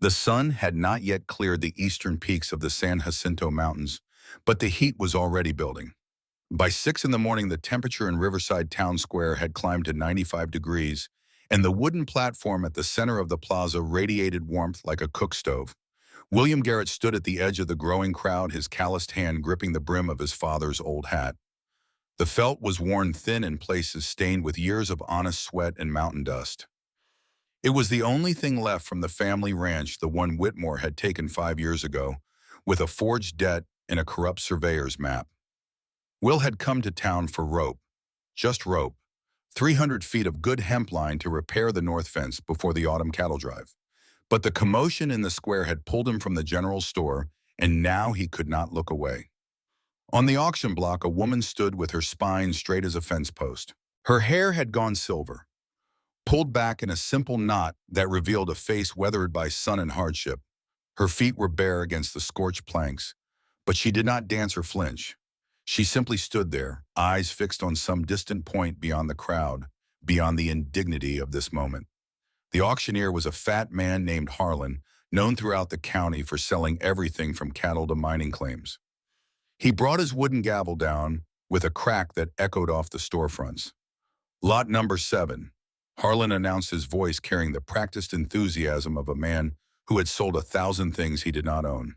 The sun had not yet cleared the eastern peaks of the San Jacinto Mountains, but the heat was already building. By 6 in the morning, the temperature in Riverside Town Square had climbed to 95 degrees, and the wooden platform at the center of the plaza radiated warmth like a cook stove. William Garrett stood at the edge of the growing crowd, his calloused hand gripping the brim of his father's old hat. The felt was worn thin in places, stained with years of honest sweat and mountain dust. It was the only thing left from the family ranch, the one Whitmore had taken 5 years ago, with a forged debt and a corrupt surveyor's map. Will had come to town for rope, just rope, 300 feet of good hemp line to repair the north fence before the autumn cattle drive. But the commotion in the square had pulled him from the general store, and now he could not look away. On the auction block, a woman stood with her spine straight as a fence post. Her hair had gone silver, pulled back in a simple knot that revealed a face weathered by sun and hardship. Her feet were bare against the scorched planks, but she did not dance or flinch. She simply stood there, eyes fixed on some distant point beyond the crowd, beyond the indignity of this moment. The auctioneer was a fat man named Harlan, known throughout the county for selling everything from cattle to mining claims. He brought his wooden gavel down with a crack that echoed off the storefronts. Lot number 7. Harlan announced, his voice carrying the practiced enthusiasm of a man who had sold 1,000 things he did not own.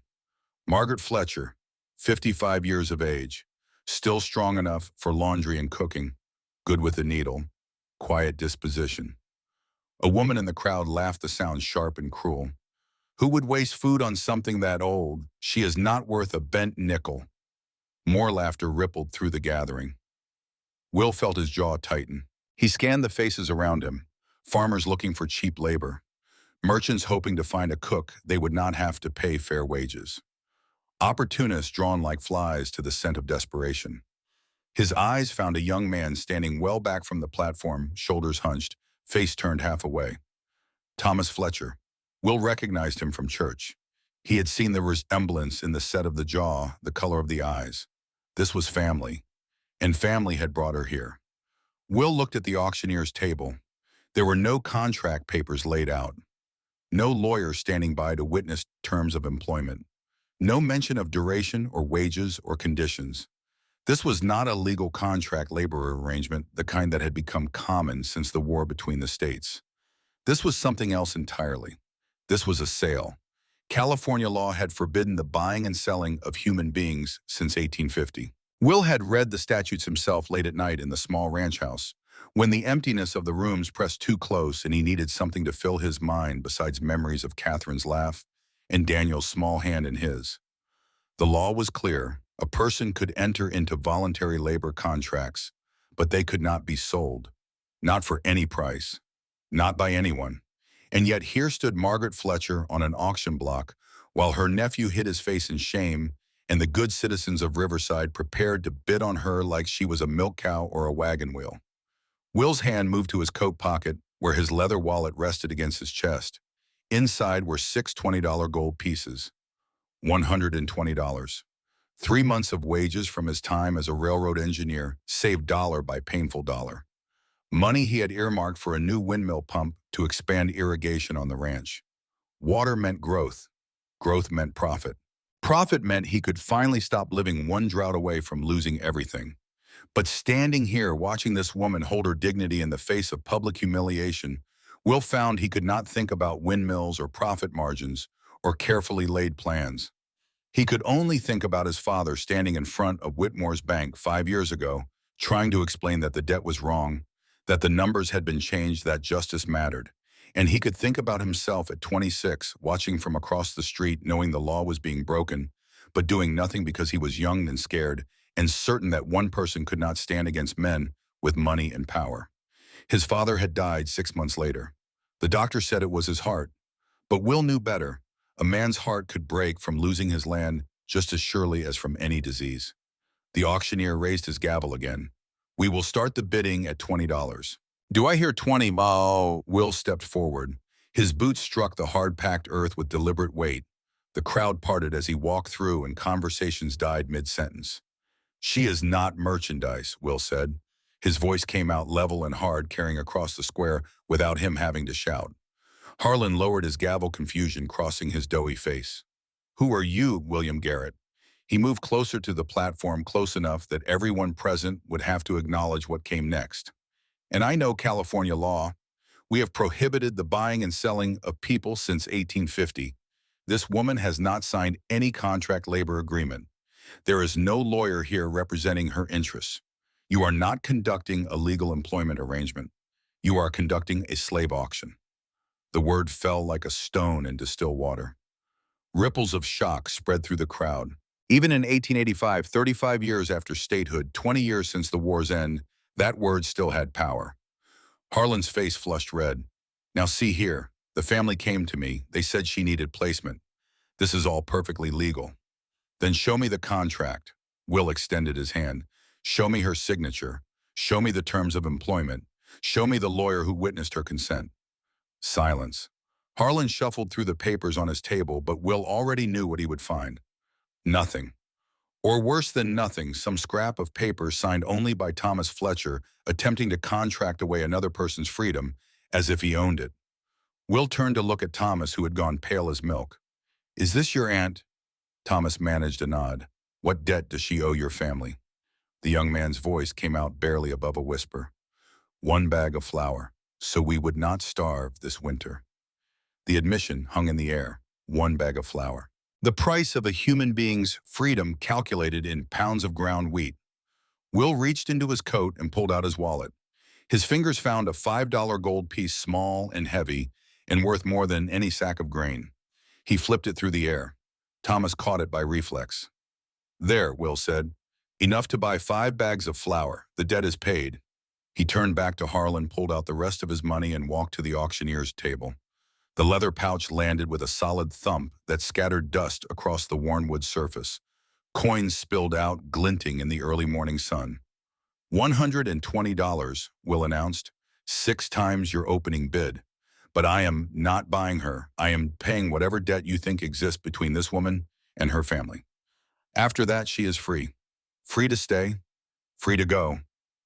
Margaret Fletcher, 55 years of age, still strong enough for laundry and cooking, good with the needle, quiet disposition. A woman in the crowd laughed, the sound sharp and cruel. Who would waste food on something that old? She is not worth a bent nickel. More laughter rippled through the gathering. Will felt his jaw tighten. He scanned the faces around him, farmers looking for cheap labor, merchants hoping to find a cook they would not have to pay fair wages, opportunists drawn like flies to the scent of desperation. His eyes found a young man standing well back from the platform, shoulders hunched, face turned half away. Thomas Fletcher. Will recognized him from church. He had seen the resemblance in the set of the jaw, the color of the eyes. This was family, and family had brought her here. Will looked at the auctioneer's table. There were no contract papers laid out, no lawyer standing by to witness terms of employment, no mention of duration or wages or conditions. This was not a legal contract labor arrangement, the kind that had become common since the war between the states. This was something else entirely. This was a sale. California law had forbidden the buying and selling of human beings since 1850. Will had read the statutes himself late at night in the small ranch house, when the emptiness of the rooms pressed too close and he needed something to fill his mind besides memories of Catherine's laugh and Daniel's small hand in his. The law was clear. A person could enter into voluntary labor contracts, but they could not be sold. Not for any price. Not by anyone. And yet here stood Margaret Fletcher on an auction block, while her nephew hid his face in shame, and the good citizens of Riverside prepared to bid on her like she was a milk cow or a wagon wheel. Will's hand moved to his coat pocket, where his leather wallet rested against his chest. Inside were 6 $20 gold pieces. $120. 3 months of wages from his time as a railroad engineer, saved dollar by painful dollar. Money he had earmarked for a new windmill pump to expand irrigation on the ranch. Water meant growth. Growth meant profit. Profit meant he could finally stop living one drought away from losing everything. But standing here, watching this woman hold her dignity in the face of public humiliation, Will found he could not think about windmills or profit margins or carefully laid plans. He could only think about his father standing in front of Whitmore's bank 5 years ago, trying to explain that the debt was wrong, that the numbers had been changed, that justice mattered. And he could think about himself at 26, watching from across the street, knowing the law was being broken, but doing nothing because he was young and scared, and certain that one person could not stand against men with money and power. His father had died 6 months later. The doctor said it was his heart. But Will knew better. A man's heart could break from losing his land just as surely as from any disease. The auctioneer raised his gavel again. We will start the bidding at $20. Do I hear 20? Oh, Will stepped forward. His boots struck the hard-packed earth with deliberate weight. The crowd parted as he walked through and conversations died mid-sentence. She is not merchandise, Will said. His voice came out level and hard, carrying across the square without him having to shout. Harlan lowered his gavel, confusion crossing his doughy face. Who are you, William Garrett? He moved closer to the platform, close enough that everyone present would have to acknowledge what came next. And I know California law. We have prohibited the buying and selling of people since 1850. This woman has not signed any contract labor agreement. There is no lawyer here representing her interests. You are not conducting a legal employment arrangement. You are conducting a slave auction. The word fell like a stone into still water. Ripples of shock spread through the crowd. Even in 1885, 35 years after statehood, 20 years since the war's end, that word still had power. Harlan's face flushed red. Now see here, the family came to me. They said she needed placement. This is all perfectly legal. Then show me the contract. Will extended his hand. Show me her signature. Show me the terms of employment. Show me the lawyer who witnessed her consent. Silence. Harlan shuffled through the papers on his table, but Will already knew what he would find. Nothing. Or worse than nothing, some scrap of paper signed only by Thomas Fletcher, attempting to contract away another person's freedom, as if he owned it. Will turned to look at Thomas, who had gone pale as milk. Is this your aunt? Thomas managed a nod. What debt does she owe your family? The young man's voice came out barely above a whisper. 1 bag of flour, so we would not starve this winter. The admission hung in the air. 1 bag of flour. The price of a human being's freedom calculated in pounds of ground wheat. Will reached into his coat and pulled out his wallet. His fingers found a $5 gold piece, small and heavy, and worth more than any sack of grain. He flipped it through the air. Thomas caught it by reflex. There, Will said. Enough to buy 5 bags of flour. The debt is paid. He turned back to Harlan, pulled out the rest of his money, and walked to the auctioneer's table. The leather pouch landed with a solid thump that scattered dust across the worn wood surface. Coins spilled out, glinting in the early morning sun. $120, Will announced. 6 times your opening bid. But I am not buying her. I am paying whatever debt you think exists between this woman and her family. After that, she is free. Free to stay, free to go.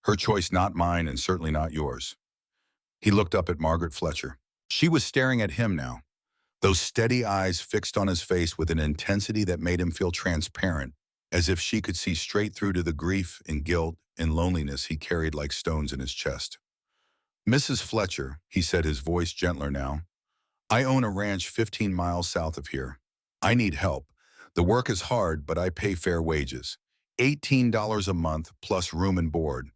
Her choice not mine and certainly not yours. He looked up at Margaret Fletcher. She was staring at him now, those steady eyes fixed on his face with an intensity that made him feel transparent, as if she could see straight through to the grief and guilt and loneliness he carried like stones in his chest. Mrs. Fletcher, he said, his voice gentler now, I own a ranch 15 miles south of here. I need help. The work is hard, but I pay fair wages. $18 a month plus room and board.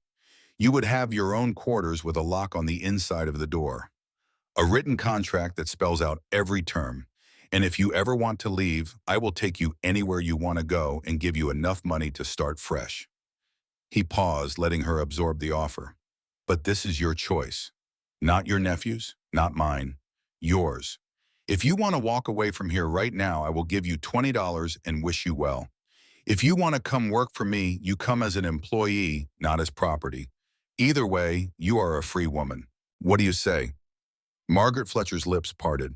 You would have your own quarters with a lock on the inside of the door. A written contract that spells out every term. And if you ever want to leave, I will take you anywhere you want to go and give you enough money to start fresh. He paused, letting her absorb the offer. But this is your choice. Not your nephew's, not mine. Yours. If you want to walk away from here right now, I will give you $20 and wish you well. If you want to come work for me, you come as an employee, not as property. Either way, you are a free woman. What do you say? Margaret Fletcher's lips parted.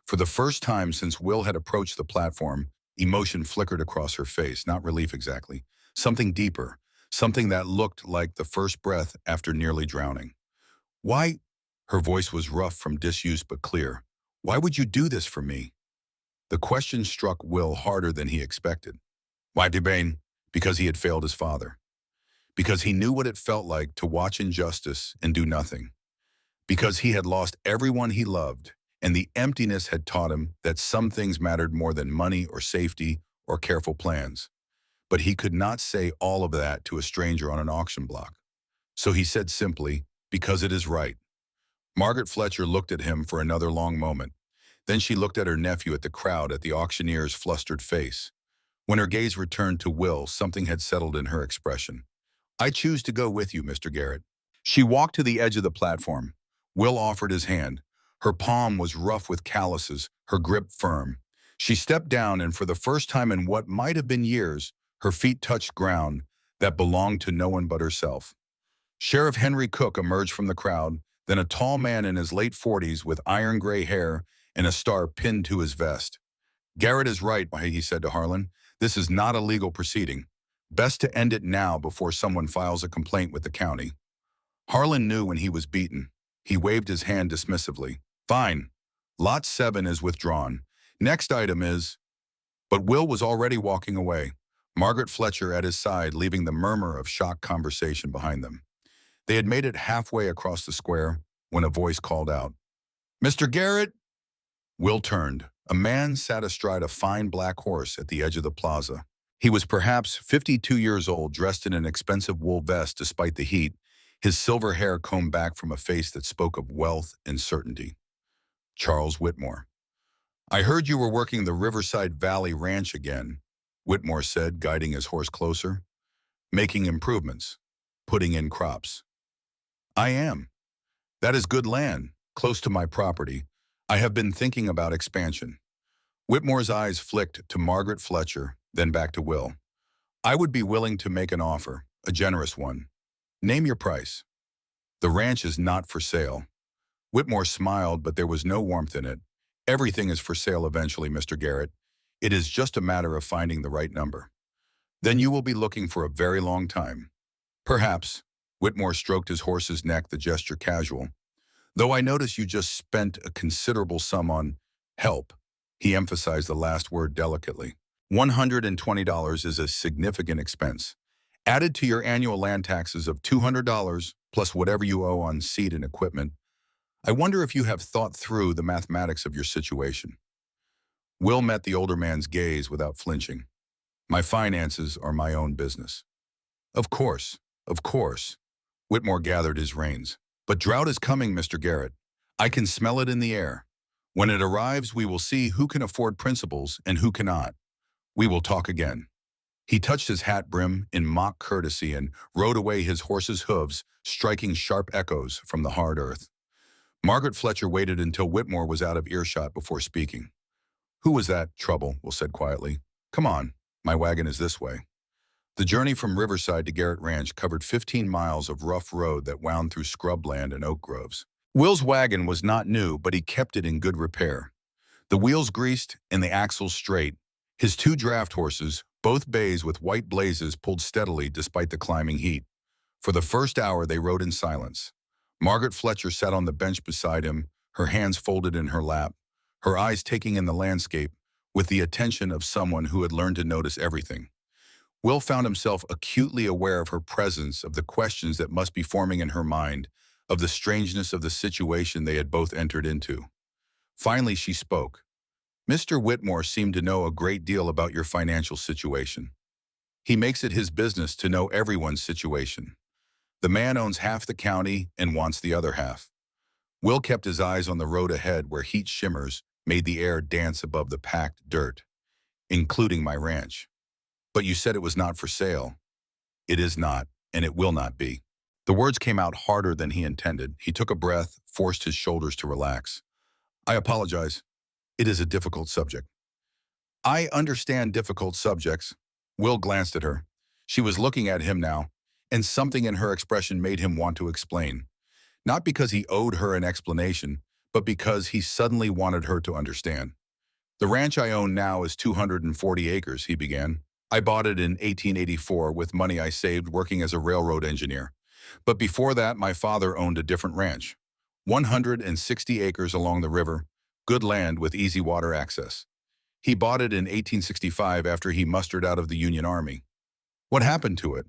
For the first time since Will had approached the platform, emotion flickered across her face, not relief exactly. Something deeper, something that looked like the first breath after nearly drowning. Why? Her voice was rough from disuse but clear. Why would you do this for me? The question struck Will harder than he expected. Why, Debane? Because he had failed his father. Because he knew what it felt like to watch injustice and do nothing. Because he had lost everyone he loved, and the emptiness had taught him that some things mattered more than money or safety or careful plans. But he could not say all of that to a stranger on an auction block. So he said simply, because it is right. Margaret Fletcher looked at him for another long moment. Then she looked at her nephew, at the crowd, at the auctioneer's flustered face. When her gaze returned to Will, something had settled in her expression. I choose to go with you, Mr. Garrett. She walked to the edge of the platform. Will offered his hand. Her palm was rough with calluses, her grip firm. She stepped down, and for the first time in what might have been years, her feet touched ground that belonged to no one but herself. Sheriff Henry Cook emerged from the crowd, then a tall man in his late 40s with iron gray hair and a star pinned to his vest. Garrett is right, he said to Harlan. This is not a legal proceeding. Best to end it now before someone files a complaint with the county. Harlan knew when he was beaten. He waved his hand dismissively. Fine. Lot 7 is withdrawn. Next item is, but Will was already walking away, Margaret Fletcher at his side, leaving the murmur of shocked conversation behind them. They had made it halfway across the square when a voice called out, "Mr. Garrett!" Will turned. A man sat astride a fine black horse at the edge of the plaza. He was perhaps 52 years old, dressed in an expensive wool vest despite the heat, his silver hair combed back from a face that spoke of wealth and certainty. Charles Whitmore. "I heard you were working the Riverside Valley Ranch again," Whitmore said, guiding his horse closer. "Making improvements, putting in crops." "I am. That is good land, close to my property. I have been thinking about expansion." Whitmore's eyes flicked to Margaret Fletcher, then back to Will. "I would be willing to make an offer, a generous one. Name your price." "The ranch is not for sale." Whitmore smiled, but there was no warmth in it. "Everything is for sale eventually, Mr. Garrett. It is just a matter of finding the right number." "Then you will be looking for a very long time." "Perhaps." Whitmore stroked his horse's neck, the gesture casual. "Though I notice you just spent a considerable sum on help." He emphasized the last word delicately. $120 is a significant expense. Added to your annual land taxes of $200, plus whatever you owe on seed and equipment, I wonder if you have thought through the mathematics of your situation. Will met the older man's gaze without flinching. "My finances are my own business." Of course, of course." Whitmore gathered his reins. "But drought is coming, Mr. Garrett. I can smell it in the air. When it arrives, we will see who can afford principles and who cannot. We will talk again." He touched his hat brim in mock courtesy and rode away, his horse's hooves striking sharp echoes from the hard earth. Margaret Fletcher waited until Whitmore was out of earshot before speaking. "Who was that, Trouble?" Will said quietly. "Come on, my wagon is this way." The journey from Riverside to Garrett Ranch covered 15 miles of rough road that wound through scrubland and oak groves. Will's wagon was not new, but he kept it in good repair. The wheels greased and the axles straight. His two draft horses, both bays with white blazes, pulled steadily despite the climbing heat. For the first hour, they rode in silence. Margaret Fletcher sat on the bench beside him, her hands folded in her lap, her eyes taking in the landscape with the attention of someone who had learned to notice everything. Will found himself acutely aware of her presence, of the questions that must be forming in her mind, of the strangeness of the situation they had both entered into. Finally, she spoke. "Mr. Whitmore seemed to know a great deal about your financial situation. He makes it his business to know everyone's situation. The man owns half the county and wants the other half." Will kept his eyes on the road ahead, where heat shimmers made the air dance above the packed dirt. "Including my ranch." "But you said it was not for sale." "It is not, and it will not be." The words came out harder than he intended. He took a breath, forced his shoulders to relax. "I apologize. It is a difficult subject." "I understand difficult subjects." Will glanced at her. She was looking at him now, and something in her expression made him want to explain. Not because he owed her an explanation, but because he suddenly wanted her to understand. "The ranch I own now is 240 acres, he began. "I bought it in 1884 with money I saved working as a railroad engineer. But before that, my father owned a different ranch. 160 acres along the river, good land with easy water access. He bought it in 1865 after he mustered out of the Union Army. What happened to it?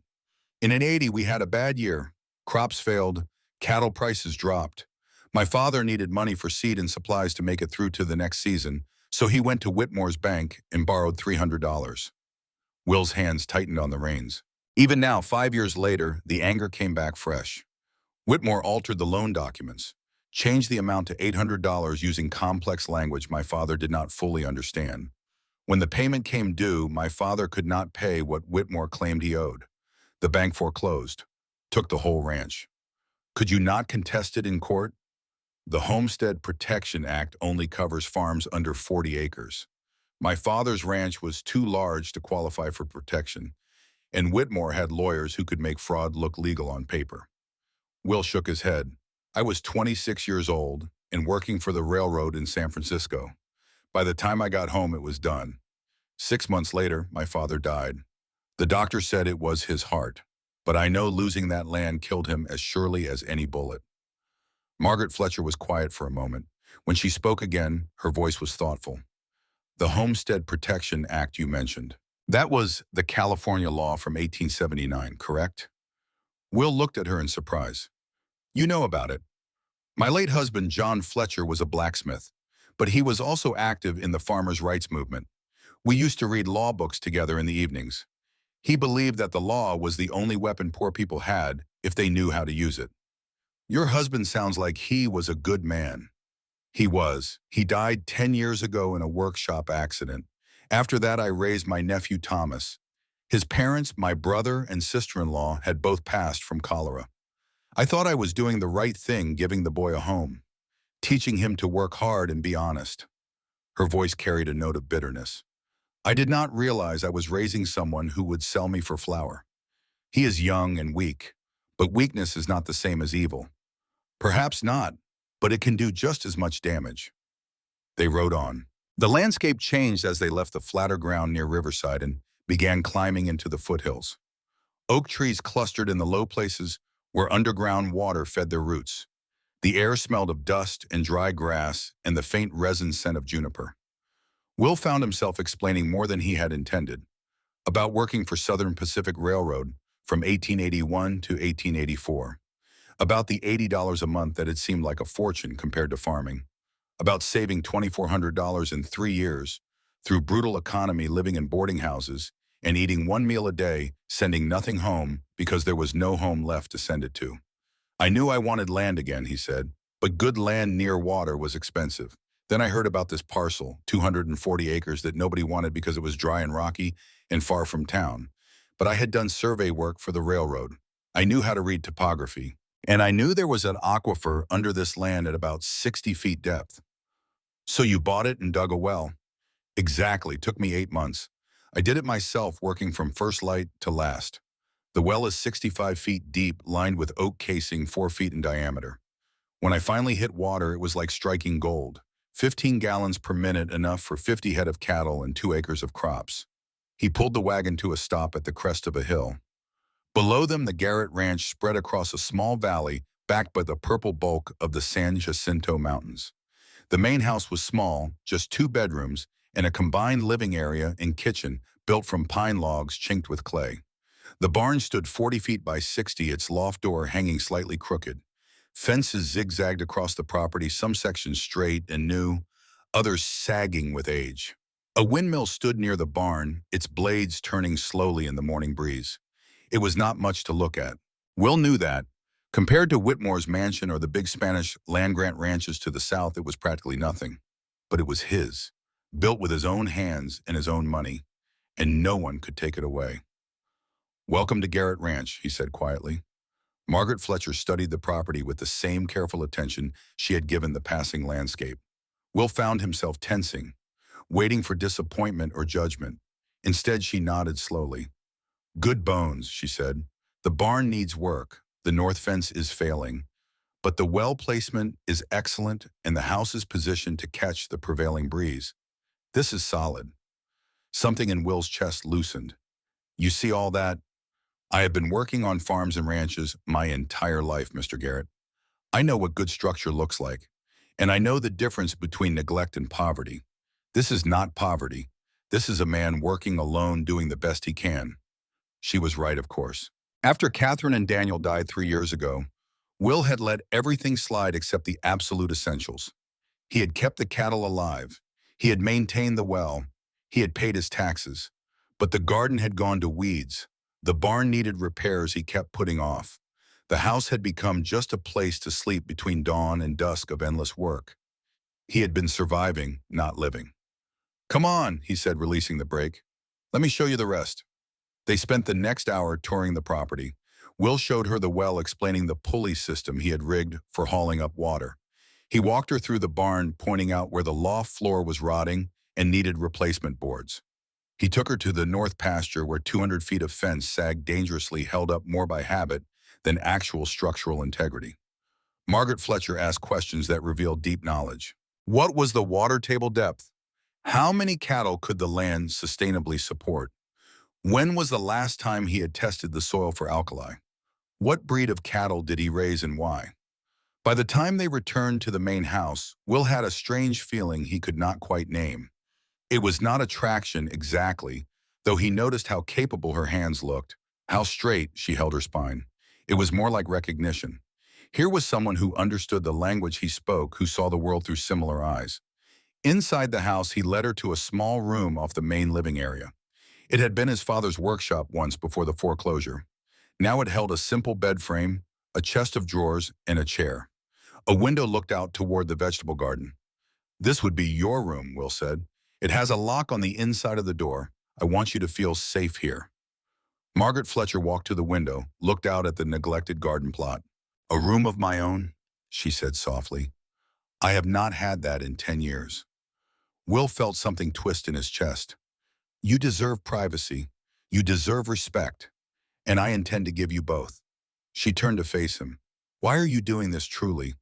In '80, we had a bad year. Crops failed, cattle prices dropped. My father needed money for seed and supplies to make it through to the next season, so he went to Whitmore's bank and borrowed $300. Will's hands tightened on the reins. Even now, 5 years later, the anger came back fresh. Whitmore altered the loan documents, changed the amount to $800 using complex language my father did not fully understand. When the payment came due, my father could not pay what Whitmore claimed he owed. The bank foreclosed, took the whole ranch. Could you not contest it in court? The Homestead Protection Act only covers farms under 40 acres. My father's ranch was too large to qualify for protection, and Whitmore had lawyers who could make fraud look legal on paper. Will shook his head. I was 26 years old and working for the railroad in San Francisco. By the time I got home, it was done. 6 months later, my father died. The doctor said it was his heart, but I know losing that land killed him as surely as any bullet. Margaret Fletcher was quiet for a moment. When she spoke again, her voice was thoughtful. The Homestead Protection Act you mentioned. That was the California law from 1879, correct? Will looked at her in surprise. You know about it. My late husband, John Fletcher, was a blacksmith, but he was also active in the farmers' rights movement. We used to read law books together in the evenings. He believed that the law was the only weapon poor people had if they knew how to use it. Your husband sounds like he was a good man. He was. He died 10 years ago in a workshop accident. After that, I raised my nephew Thomas. His parents, my brother and sister-in-law, had both passed from cholera. I thought I was doing the right thing giving the boy a home, teaching him to work hard and be honest. Her voice carried a note of bitterness. I did not realize I was raising someone who would sell me for flour. He is young and weak, but weakness is not the same as evil. Perhaps not, but it can do just as much damage. They rode on. The landscape changed as they left the flatter ground near Riverside and began climbing into the foothills. Oak trees clustered in the low places where underground water fed their roots. The air smelled of dust and dry grass and the faint resin scent of juniper. Will found himself explaining more than he had intended, about working for Southern Pacific Railroad from 1881 to 1884, about the $80 a month that had seemed like a fortune compared to farming, about saving $2,400 in 3 years through brutal economy living in boarding houses and eating one meal a day, sending nothing home because there was no home left to send it to. I knew I wanted land again, he said, but good land near water was expensive. Then I heard about this parcel, 240 acres that nobody wanted because it was dry and rocky and far from town. But I had done survey work for the railroad. I knew how to read topography. And I knew there was an aquifer under this land at about 60 feet depth. So you bought it and dug a well? Exactly. Took me 8 months. I did it myself, working from first light to last. The well is 65 feet deep, lined with oak casing 4 feet in diameter. When I finally hit water, it was like striking gold. 15 gallons per minute, enough for 50 head of cattle and 2 acres of crops. He pulled the wagon to a stop at the crest of a hill. Below them, the Garrett Ranch spread across a small valley backed by the purple bulk of the San Jacinto Mountains. The main house was small, just 2 bedrooms, and a combined living area and kitchen built from pine logs chinked with clay. The barn stood 40 feet by 60, its loft door hanging slightly crooked. Fences zigzagged across the property, some sections straight and new, others sagging with age. A windmill stood near the barn, its blades turning slowly in the morning breeze. It was not much to look at. Will knew that. Compared to Whitmore's mansion or the big Spanish land-grant ranches to the south, it was practically nothing. But it was his, built with his own hands and his own money, and no one could take it away. Welcome to Garrett Ranch, he said quietly. Margaret Fletcher studied the property with the same careful attention she had given the passing landscape. Will found himself tensing, waiting for disappointment or judgment. Instead, she nodded slowly. Good bones, she said. The barn needs work. The north fence is failing. But the well placement is excellent and the house is positioned to catch the prevailing breeze. This is solid. Something in Will's chest loosened. You see all that? I have been working on farms and ranches my entire life, Mr. Garrett. I know what good structure looks like, and I know the difference between neglect and poverty. This is not poverty. This is a man working alone, doing the best he can. She was right, of course. After Catherine and Daniel died 3 years ago, Will had let everything slide except the absolute essentials. He had kept the cattle alive. He had maintained the well. He had paid his taxes. But the garden had gone to weeds. The barn needed repairs he kept putting off. The house had become just a place to sleep between dawn and dusk of endless work. He had been surviving, not living. Come on, he said, releasing the brake. Let me show you the rest. They spent the next hour touring the property. Will showed her the well, explaining the pulley system he had rigged for hauling up water. He walked her through the barn, pointing out where the loft floor was rotting and needed replacement boards. He took her to the north pasture where 200 feet of fence sagged dangerously, held up more by habit than actual structural integrity. Margaret Fletcher asked questions that revealed deep knowledge. What was the water table depth? How many cattle could the land sustainably support? When was the last time he had tested the soil for alkali? What breed of cattle did he raise and why? By the time they returned to the main house, Will had a strange feeling he could not quite name. It was not attraction exactly, though he noticed how capable her hands looked, how straight she held her spine. It was more like recognition. Here was someone who understood the language he spoke, who saw the world through similar eyes. Inside the house, he led her to a small room off the main living area. It had been his father's workshop once before the foreclosure. Now it held a simple bed frame, a chest of drawers, and a chair. A window looked out toward the vegetable garden. "This would be your room," Will said. "It has a lock on the inside of the door. I want you to feel safe here." Margaret Fletcher walked to the window, looked out at the neglected garden plot. "A room of my own," she said softly. "I have not had that in 10 years. Will felt something twist in his chest. "You deserve privacy. You deserve respect. And I intend to give you both." She turned to face him. "Why are you doing this truly?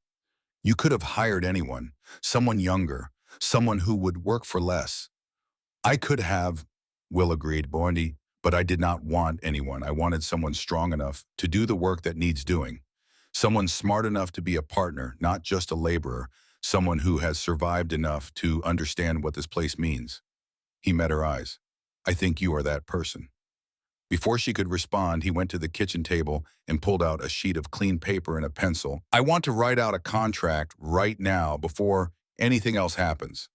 You could have hired anyone, someone younger, someone who would work for less." "I could have," Will agreed, "Bondi, but I did not want anyone. I wanted someone strong enough to do the work that needs doing. Someone smart enough to be a partner, not just a laborer. Someone who has survived enough to understand what this place means." He met her eyes. "I think you are that person." Before she could respond, he went to the kitchen table and pulled out a sheet of clean paper and a pencil. "I want to write out a contract right now before anything else happens.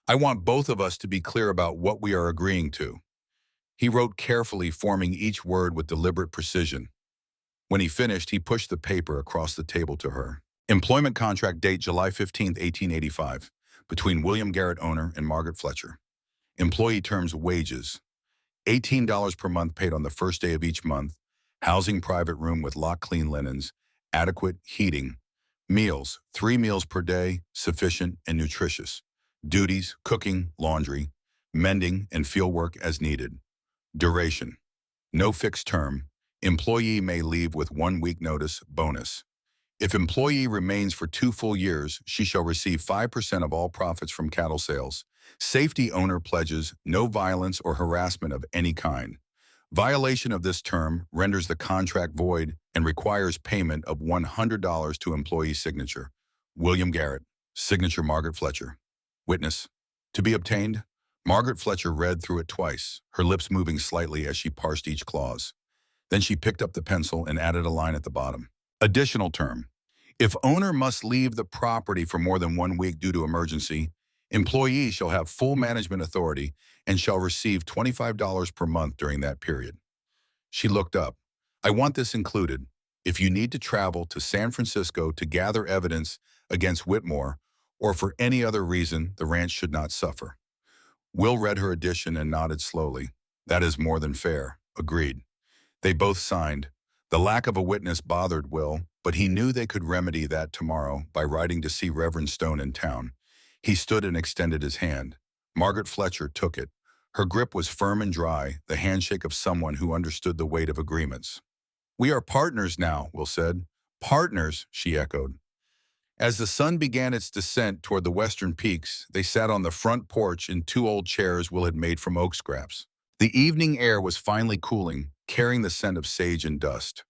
I want both of us to be clear about what we are agreeing to." He wrote carefully, forming each word with deliberate precision. When he finished, he pushed the paper across the table to her. Employment contract, date July 15, 1885, between William Garrett, owner, and Margaret Fletcher. Employee terms: wages, $18 per month paid on the first day of each month, housing private room with lock clean linens, adequate heating, meals, 3 meals per day, sufficient and nutritious, duties, cooking, laundry, mending, and field work as needed. Duration, no fixed term. Employee may leave with 1 week notice. Bonus, if employee remains for 2 full years, she shall receive 5% of all profits from cattle sales. Safety, owner pledges no violence or harassment of any kind. Violation of this term renders the contract void and requires payment of $100 to employee signature. William Garrett. Signature, Margaret Fletcher. Witness. To be obtained. Margaret Fletcher read through it twice, her lips moving slightly as she parsed each clause. Then she picked up the pencil and added a line at the bottom. Additional term. If owner must leave the property for more than 1 week due to emergency, employee shall have full management authority and shall receive $25 per month during that period. She looked up. "I want this included. If you need to travel to San Francisco to gather evidence against Whitmore, or for any other reason, the ranch should not suffer." Will read her addition and nodded slowly. "That is more than fair." Agreed. They both signed. The lack of a witness bothered Will, but he knew they could remedy that tomorrow by riding to see Reverend Stone in town. He stood and extended his hand. Margaret Fletcher took it. Her grip was firm and dry, the handshake of someone who understood the weight of agreements. "We are partners now," Will said. "Partners," she echoed. As the sun began its descent toward the western peaks, they sat on the front porch in 2 old chairs Will had made from oak scraps. The evening air was finally cooling, carrying the scent of sage and dust.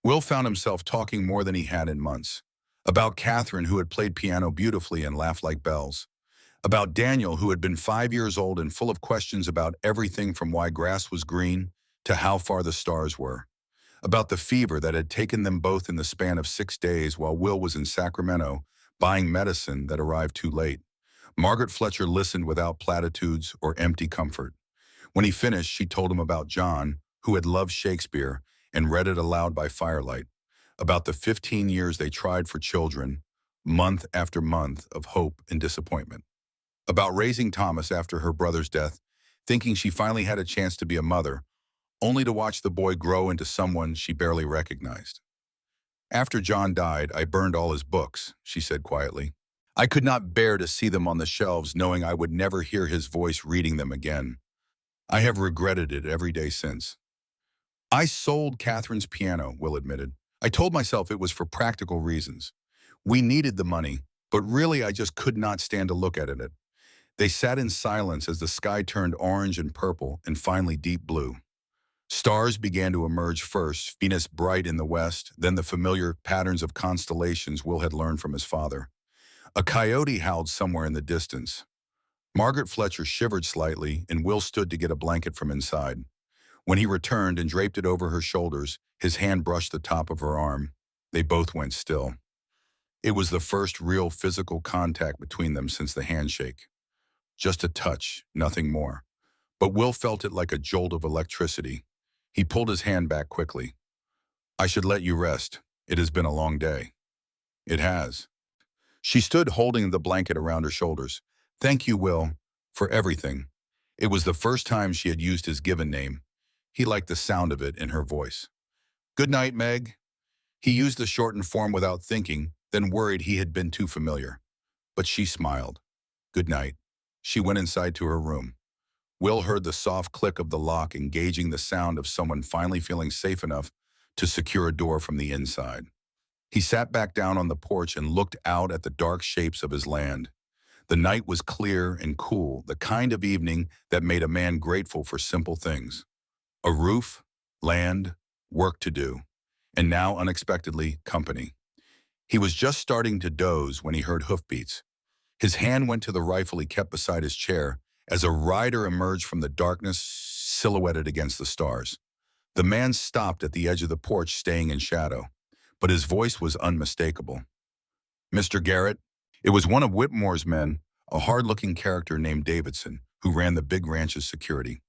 Will found himself talking more than he had in months. About Catherine, who had played piano beautifully and laughed like bells. About Daniel, who had been 5 years old and full of questions about everything from why grass was green to how far the stars were. About the fever that had taken them both in the span of 6 days while Will was in Sacramento buying medicine that arrived too late. Margaret Fletcher listened without platitudes or empty comfort. When he finished, she told him about John, who had loved Shakespeare and read it aloud by firelight, about the 15 years they tried for children, month after month of hope and disappointment, about raising Thomas after her brother's death, thinking she finally had a chance to be a mother, only to watch the boy grow into someone she barely recognized. "After John died, I burned all his books," she said quietly. "I could not bear to see them on the shelves, knowing I would never hear his voice reading them again. I have regretted it every day since." "I sold Catherine's piano," Will admitted. "I told myself it was for practical reasons. We needed the money, but really I just could not stand to look at it." They sat in silence as the sky turned orange and purple and finally deep blue. Stars began to emerge first, Venus bright in the west, then the familiar patterns of constellations Will had learned from his father. A coyote howled somewhere in the distance. Margaret Fletcher shivered slightly, and Will stood to get a blanket from inside. When he returned and draped it over her shoulders, his hand brushed the top of her arm. They both went still. It was the first real physical contact between them since the handshake. Just a touch, nothing more. But Will felt it like a jolt of electricity. He pulled his hand back quickly. I should let you rest. It has been a long day. It has. She stood holding the blanket around her shoulders. Thank you, Will, for everything. It was the first time she had used his given name. He liked the sound of it in her voice. Good night, Meg. He used the shortened form without thinking, then worried he had been too familiar. But she smiled. Good night. She went inside to her room. Will heard the soft click of the lock, engaging the sound of someone finally feeling safe enough to secure a door from the inside. He sat back down on the porch and looked out at the dark shapes of his land. The night was clear and cool, the kind of evening that made a man grateful for simple things. A roof, land, work to do, and now, unexpectedly, company. He was just starting to doze when he heard hoofbeats. His hand went to the rifle he kept beside his chair as a rider emerged from the darkness, silhouetted against the stars. The man stopped at the edge of the porch, staying in shadow, but his voice was unmistakable. Mr. Garrett? It was one of Whitmore's men, a hard-looking character named Davidson, who ran the big ranch's security.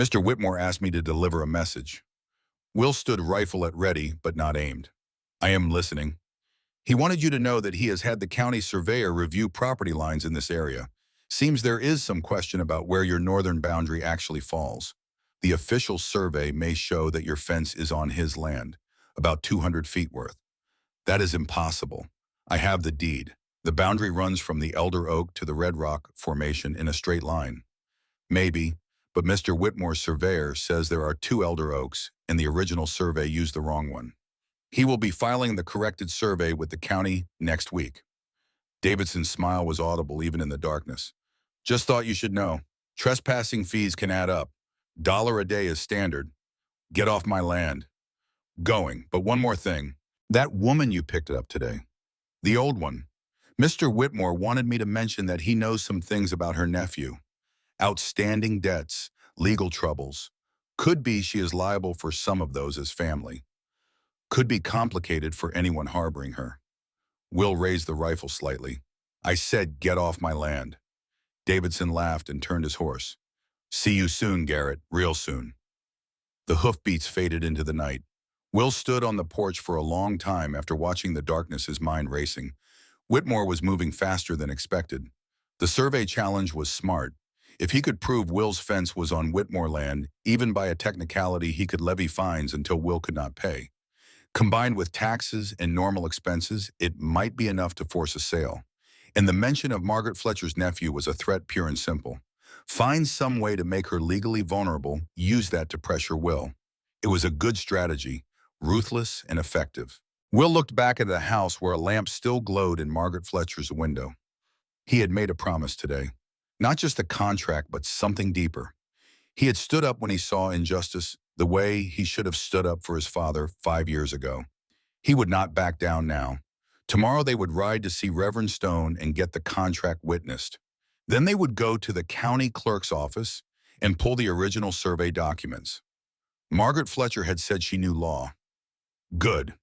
Mr. Whitmore asked me to deliver a message. Will stood rifle at ready, but not aimed. I am listening. He wanted you to know that he has had the county surveyor review property lines in this area. Seems there is some question about where your northern boundary actually falls. The official survey may show that your fence is on his land, about 200 feet worth. That is impossible. I have the deed. The boundary runs from the Elder Oak to the Red Rock Formation in a straight line. Maybe, but Mr. Whitmore's surveyor says there are 2 Elder Oaks, and the original survey used the wrong one. He will be filing the corrected survey with the county next week. Davidson's smile was audible even in the darkness. Just thought you should know. Trespassing fees can add up. $1 a day is standard. Get off my land. Going, but one more thing. That woman you picked up today. The old one. Mr. Whitmore wanted me to mention that he knows some things about her nephew. Outstanding debts, legal troubles. Could be she is liable for some of those as family. Could be complicated for anyone harboring her. Will raised the rifle slightly. I said, get off my land. Davidson laughed and turned his horse. See you soon, Garrett, real soon. The hoofbeats faded into the night. Will stood on the porch for a long time after watching the darkness, his mind racing. Whitmore was moving faster than expected. The survey challenge was smart. If he could prove Will's fence was on Whitmore land, even by a technicality, he could levy fines until Will could not pay. Combined with taxes and normal expenses, it might be enough to force a sale. And the mention of Margaret Fletcher's nephew was a threat, pure and simple. Find some way to make her legally vulnerable, use that to pressure Will. It was a good strategy, ruthless and effective. Will looked back at the house where a lamp still glowed in Margaret Fletcher's window. He had made a promise today. Not just a contract, but something deeper. He had stood up when he saw injustice, the way he should have stood up for his father 5 years ago. He would not back down now. Tomorrow they would ride to see Reverend Stone and get the contract witnessed. Then they would go to the county clerk's office and pull the original survey documents. Margaret Fletcher had said she knew law. Good.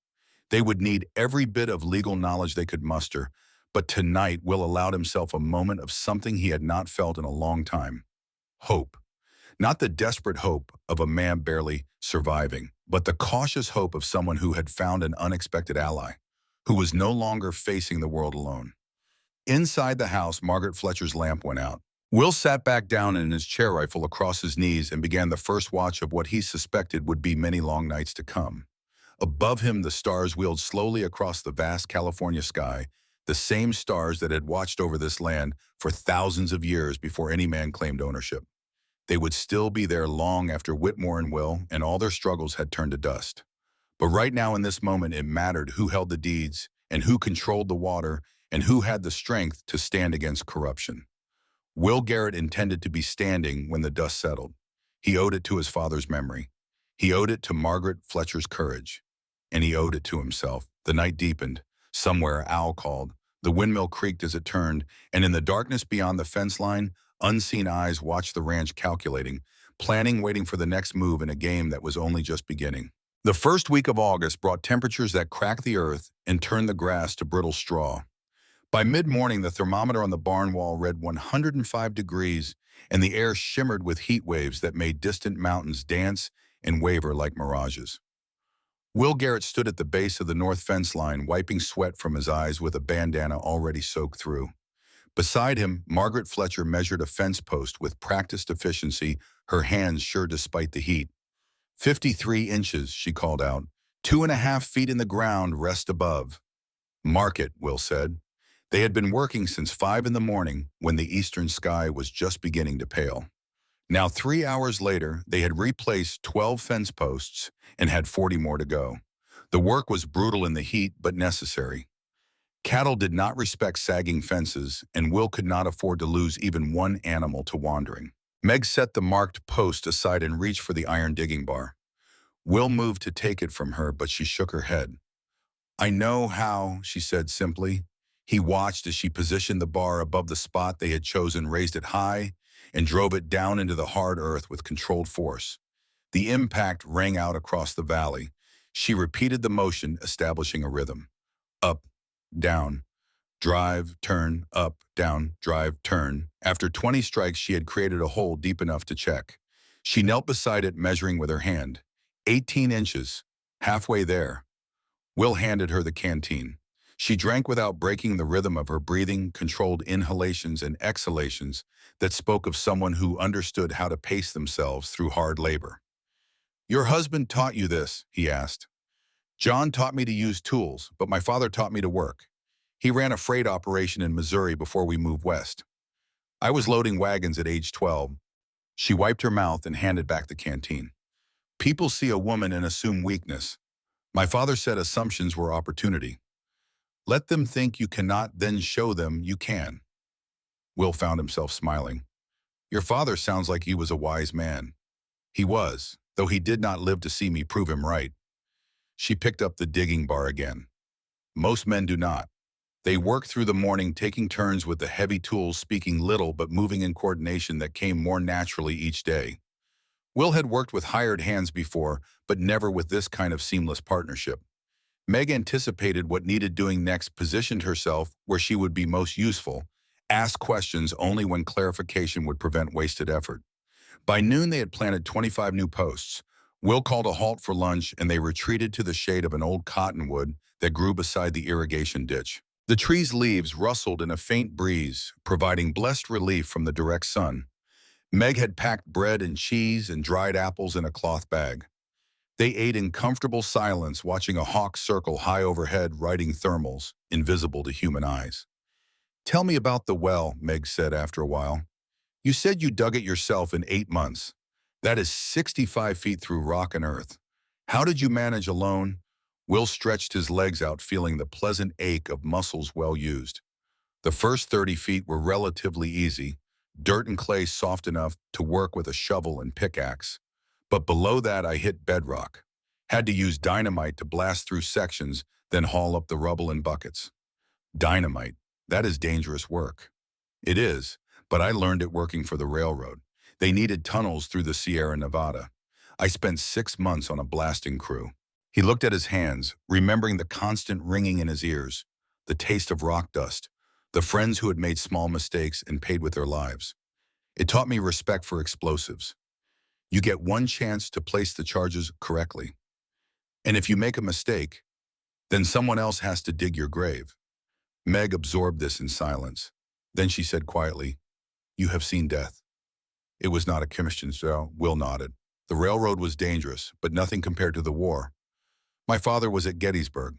They would need every bit of legal knowledge they could muster, but tonight Will allowed himself a moment of something he had not felt in a long time. Hope. Not the desperate hope of a man barely surviving, but the cautious hope of someone who had found an unexpected ally, who was no longer facing the world alone. Inside the house, Margaret Fletcher's lamp went out. Will sat back down in his chair rifle across his knees and began the first watch of what he suspected would be many long nights to come. Above him, the stars wheeled slowly across the vast California sky, the same stars that had watched over this land for thousands of years before any man claimed ownership. They would still be there long after Whitmore and Will and all their struggles had turned to dust. But right now in this moment, it mattered who held the deeds and who controlled the water and who had the strength to stand against corruption. Will Garrett intended to be standing when the dust settled. He owed it to his father's memory. He owed it to Margaret Fletcher's courage, and he owed it to himself. The night deepened. Somewhere, Owl called. The windmill creaked as it turned, and in the darkness beyond the fence line, unseen eyes watched the ranch calculating, planning, waiting for the next move in a game that was only just beginning. The first week of August brought temperatures that cracked the earth and turned the grass to brittle straw. By mid-morning, the thermometer on the barn wall read 105 degrees, and the air shimmered with heat waves that made distant mountains dance and waver like mirages. Will Garrett stood at the base of the north fence line, wiping sweat from his eyes with a bandana already soaked through. Beside him, Margaret Fletcher measured a fence post with practiced efficiency, her hands sure despite the heat. 53 inches, she called out. 2.5 feet in the ground, rest above. Mark it, Will said. They had been working since 5 in the morning when the eastern sky was just beginning to pale. Now 3 hours later, they had replaced 12 fence posts and had 40 more to go. The work was brutal in the heat, but necessary. Cattle did not respect sagging fences, and Will could not afford to lose even one animal to wandering. Meg set the marked post aside and reached for the iron digging bar. Will moved to take it from her, but she shook her head. I know how, she said simply. He watched as she positioned the bar above the spot they had chosen, raised it high, and drove it down into the hard earth with controlled force. The impact rang out across the valley. She repeated the motion, establishing a rhythm. Up, down, drive, turn, up, down, drive, turn. After 20 strikes, she had created a hole deep enough to check. She knelt beside it, measuring with her hand. 18 inches, halfway there. Will handed her the canteen. She drank without breaking the rhythm of her breathing, controlled inhalations and exhalations that spoke of someone who understood how to pace themselves through hard labor. Your husband taught you this, he asked. John taught me to use tools, but my father taught me to work. He ran a freight operation in Missouri before we moved west. I was loading wagons at age 12. She wiped her mouth and handed back the canteen. People see a woman and assume weakness. My father said assumptions were opportunity. Let them think you cannot, then show them you can. Will found himself smiling. Your father sounds like he was a wise man. He was, though he did not live to see me prove him right. She picked up the digging bar again. Most men do not. They work through the morning, taking turns with the heavy tools, speaking little but moving in coordination that came more naturally each day. Will had worked with hired hands before, but never with this kind of seamless partnership. Meg anticipated what needed doing next, positioned herself where she would be most useful, asked questions only when clarification would prevent wasted effort. By noon, they had planted 25 new posts. Will called a halt for lunch, and they retreated to the shade of an old cottonwood that grew beside the irrigation ditch. The tree's leaves rustled in a faint breeze, providing blessed relief from the direct sun. Meg had packed bread and cheese and dried apples in a cloth bag. They ate in comfortable silence, watching a hawk circle high overhead, riding thermals, invisible to human eyes. Tell me about the well, Meg said after a while. You said you dug it yourself in 8 months. That is 65 feet through rock and earth. How did you manage alone? Will stretched his legs out, feeling the pleasant ache of muscles well used. The first 30 feet were relatively easy, dirt and clay soft enough to work with a shovel and pickaxe. But below that I hit bedrock. Had to use dynamite to blast through sections, then haul up the rubble in buckets. Dynamite, that is dangerous work. It is, but I learned it working for the railroad. They needed tunnels through the Sierra Nevada. I spent 6 months on a blasting crew. He looked at his hands, remembering the constant ringing in his ears, the taste of rock dust, the friends who had made small mistakes and paid with their lives. It taught me respect for explosives. You get one chance to place the charges correctly. And if you make a mistake, then someone else has to dig your grave. Meg absorbed this in silence. Then she said quietly, You have seen death. It was not a Christian show. Will nodded. The railroad was dangerous, but nothing compared to the war. My father was at Gettysburg.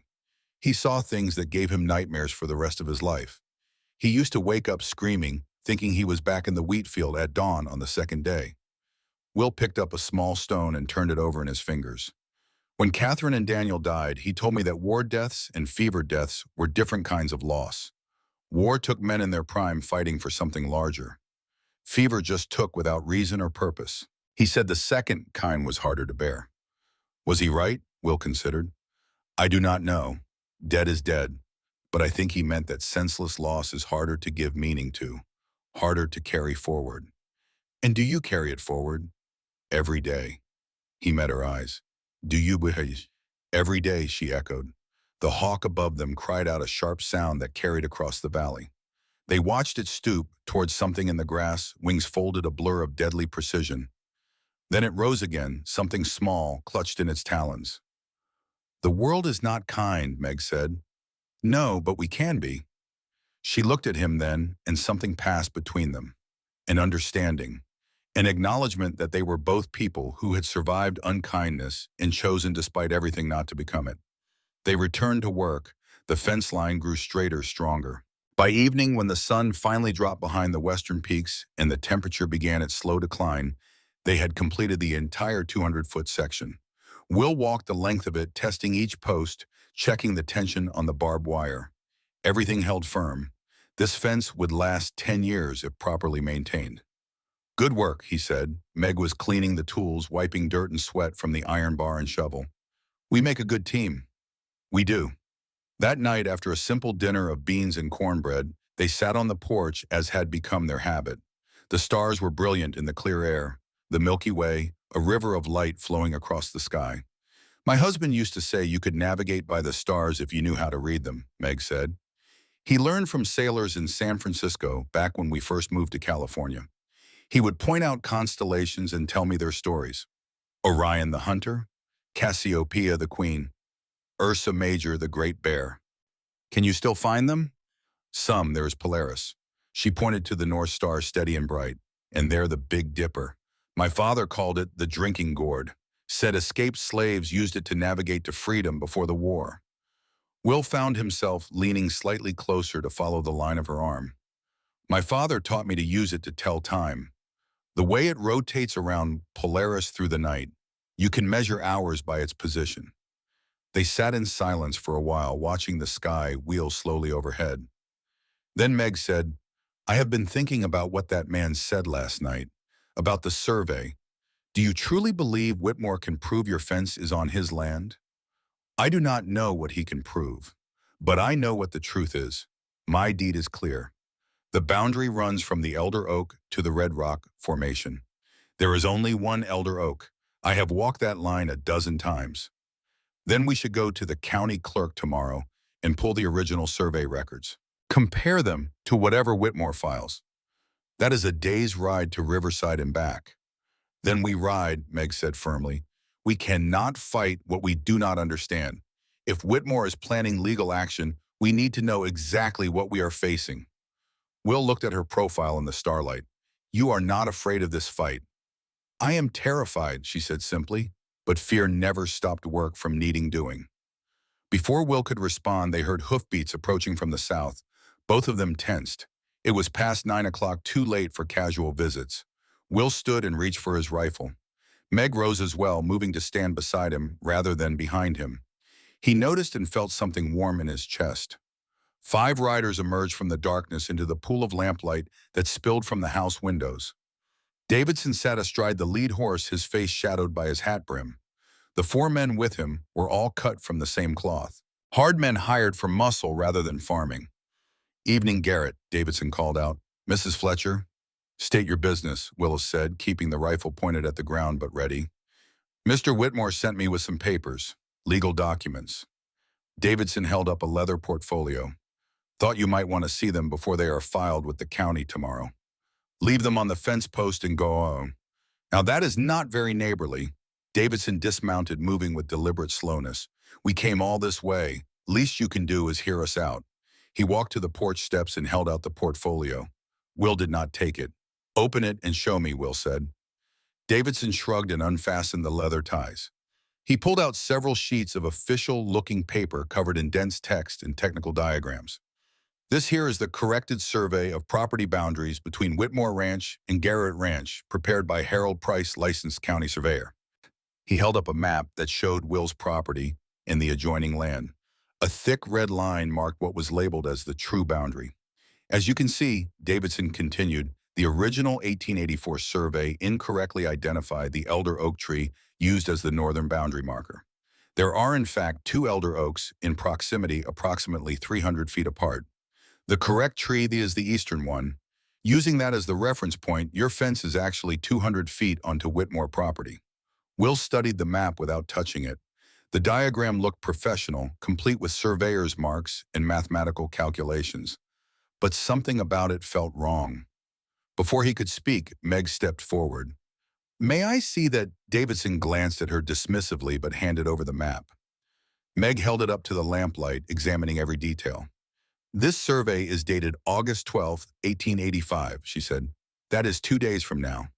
He saw things that gave him nightmares for the rest of his life. He used to wake up screaming, thinking he was back in the wheat field at dawn on the second day. Will picked up a small stone and turned it over in his fingers. When Catherine and Daniel died, he told me that war deaths and fever deaths were different kinds of loss. War took men in their prime fighting for something larger. Fever just took without reason or purpose. He said the second kind was harder to bear. Was he right? Will considered. I do not know. Dead is dead. But I think he meant that senseless loss is harder to give meaning to, harder to carry forward. And do you carry it forward? Every day. He met her eyes. Do you behave? Every day, she echoed. The hawk above them cried out a sharp sound that carried across the valley. They watched it stoop towards something in the grass, wings folded a blur of deadly precision. Then it rose again, something small, clutched in its talons. The world is not kind, Meg said. No, but we can be. She looked at him then, and something passed between them. An understanding. An acknowledgement that they were both people who had survived unkindness and chosen despite everything not to become it. They returned to work. The fence line grew straighter, stronger. By evening, when the sun finally dropped behind the western peaks and the temperature began its slow decline, they had completed the entire 200-foot section. Will walked the length of it, testing each post, checking the tension on the barbed wire. Everything held firm. This fence would last 10 years if properly maintained. Good work, he said. Meg was cleaning the tools, wiping dirt and sweat from the iron bar and shovel. We make a good team. We do. That night, after a simple dinner of beans and cornbread, they sat on the porch as had become their habit. The stars were brilliant in the clear air, the Milky Way, a river of light flowing across the sky. My husband used to say you could navigate by the stars if you knew how to read them, Meg said. He learned from sailors in San Francisco back when we first moved to California. He would point out constellations and tell me their stories. Orion the hunter, Cassiopeia the queen, Ursa Major the great bear. Can you still find them? Some. There's Polaris. She pointed to the North Star steady and bright. And there the Big Dipper. My father called it the drinking gourd. Said escaped slaves used it to navigate to freedom before the war. Will found himself leaning slightly closer to follow the line of her arm. My father taught me to use it to tell time. The way it rotates around Polaris through the night, you can measure hours by its position. They sat in silence for a while, watching the sky wheel slowly overhead. Then Meg said, I have been thinking about what that man said last night, about the survey. Do you truly believe Whitmore can prove your fence is on his land? I do not know what he can prove, but I know what the truth is. My deed is clear. The boundary runs from the Elder Oak to the Red Rock Formation. There is only one Elder Oak. I have walked that line a dozen times. Then we should go to the county clerk tomorrow and pull the original survey records. Compare them to whatever Whitmore files. That is a day's ride to Riverside and back. Then we ride, Meg said firmly. We cannot fight what we do not understand. If Whitmore is planning legal action, we need to know exactly what we are facing. Will looked at her profile in the starlight. You are not afraid of this fight. I am terrified, she said simply, but fear never stopped work from needing doing. Before Will could respond, they heard hoofbeats approaching from the south. Both of them tensed. It was past 9 o'clock, too late for casual visits. Will stood and reached for his rifle. Meg rose as well, moving to stand beside him rather than behind him. He noticed and felt something warm in his chest. 5 riders emerged from the darkness into the pool of lamplight that spilled from the house windows. Davidson sat astride the lead horse, his face shadowed by his hat brim. The 4 men with him were all cut from the same cloth. Hard men hired for muscle rather than farming. Evening, Garrett, Davidson called out. Mrs. Fletcher? State your business, Willis said, keeping the rifle pointed at the ground but ready. Mr. Whitmore sent me with some papers, legal documents. Davidson held up a leather portfolio. Thought you might want to see them before they are filed with the county tomorrow. Leave them on the fence post and go on. Now that is not very neighborly. Davidson dismounted, moving with deliberate slowness. We came all this way. Least you can do is hear us out. He walked to the porch steps and held out the portfolio. Will did not take it. Open it and show me, Will said. Davidson shrugged and unfastened the leather ties. He pulled out several sheets of official-looking paper covered in dense text and technical diagrams. This here is the corrected survey of property boundaries between Whitmore Ranch and Garrett Ranch, prepared by Harold Price, licensed county surveyor. He held up a map that showed Will's property and the adjoining land. A thick red line marked what was labeled as the true boundary. As you can see, Davidson continued, the original 1884 survey incorrectly identified the elder oak tree used as the northern boundary marker. There are, in fact, two elder oaks in proximity approximately 300 feet apart. The correct tree is the eastern one. Using that as the reference point, your fence is actually 200 feet onto Whitmore property. Will studied the map without touching it. The diagram looked professional, complete with surveyor's marks and mathematical calculations. But something about it felt wrong. Before he could speak, Meg stepped forward. "May I see that?" Davidson glanced at her dismissively but handed over the map. Meg held it up to the lamplight, examining every detail. "This survey is dated August 12th, 1885, she said. "That is 2 days from now.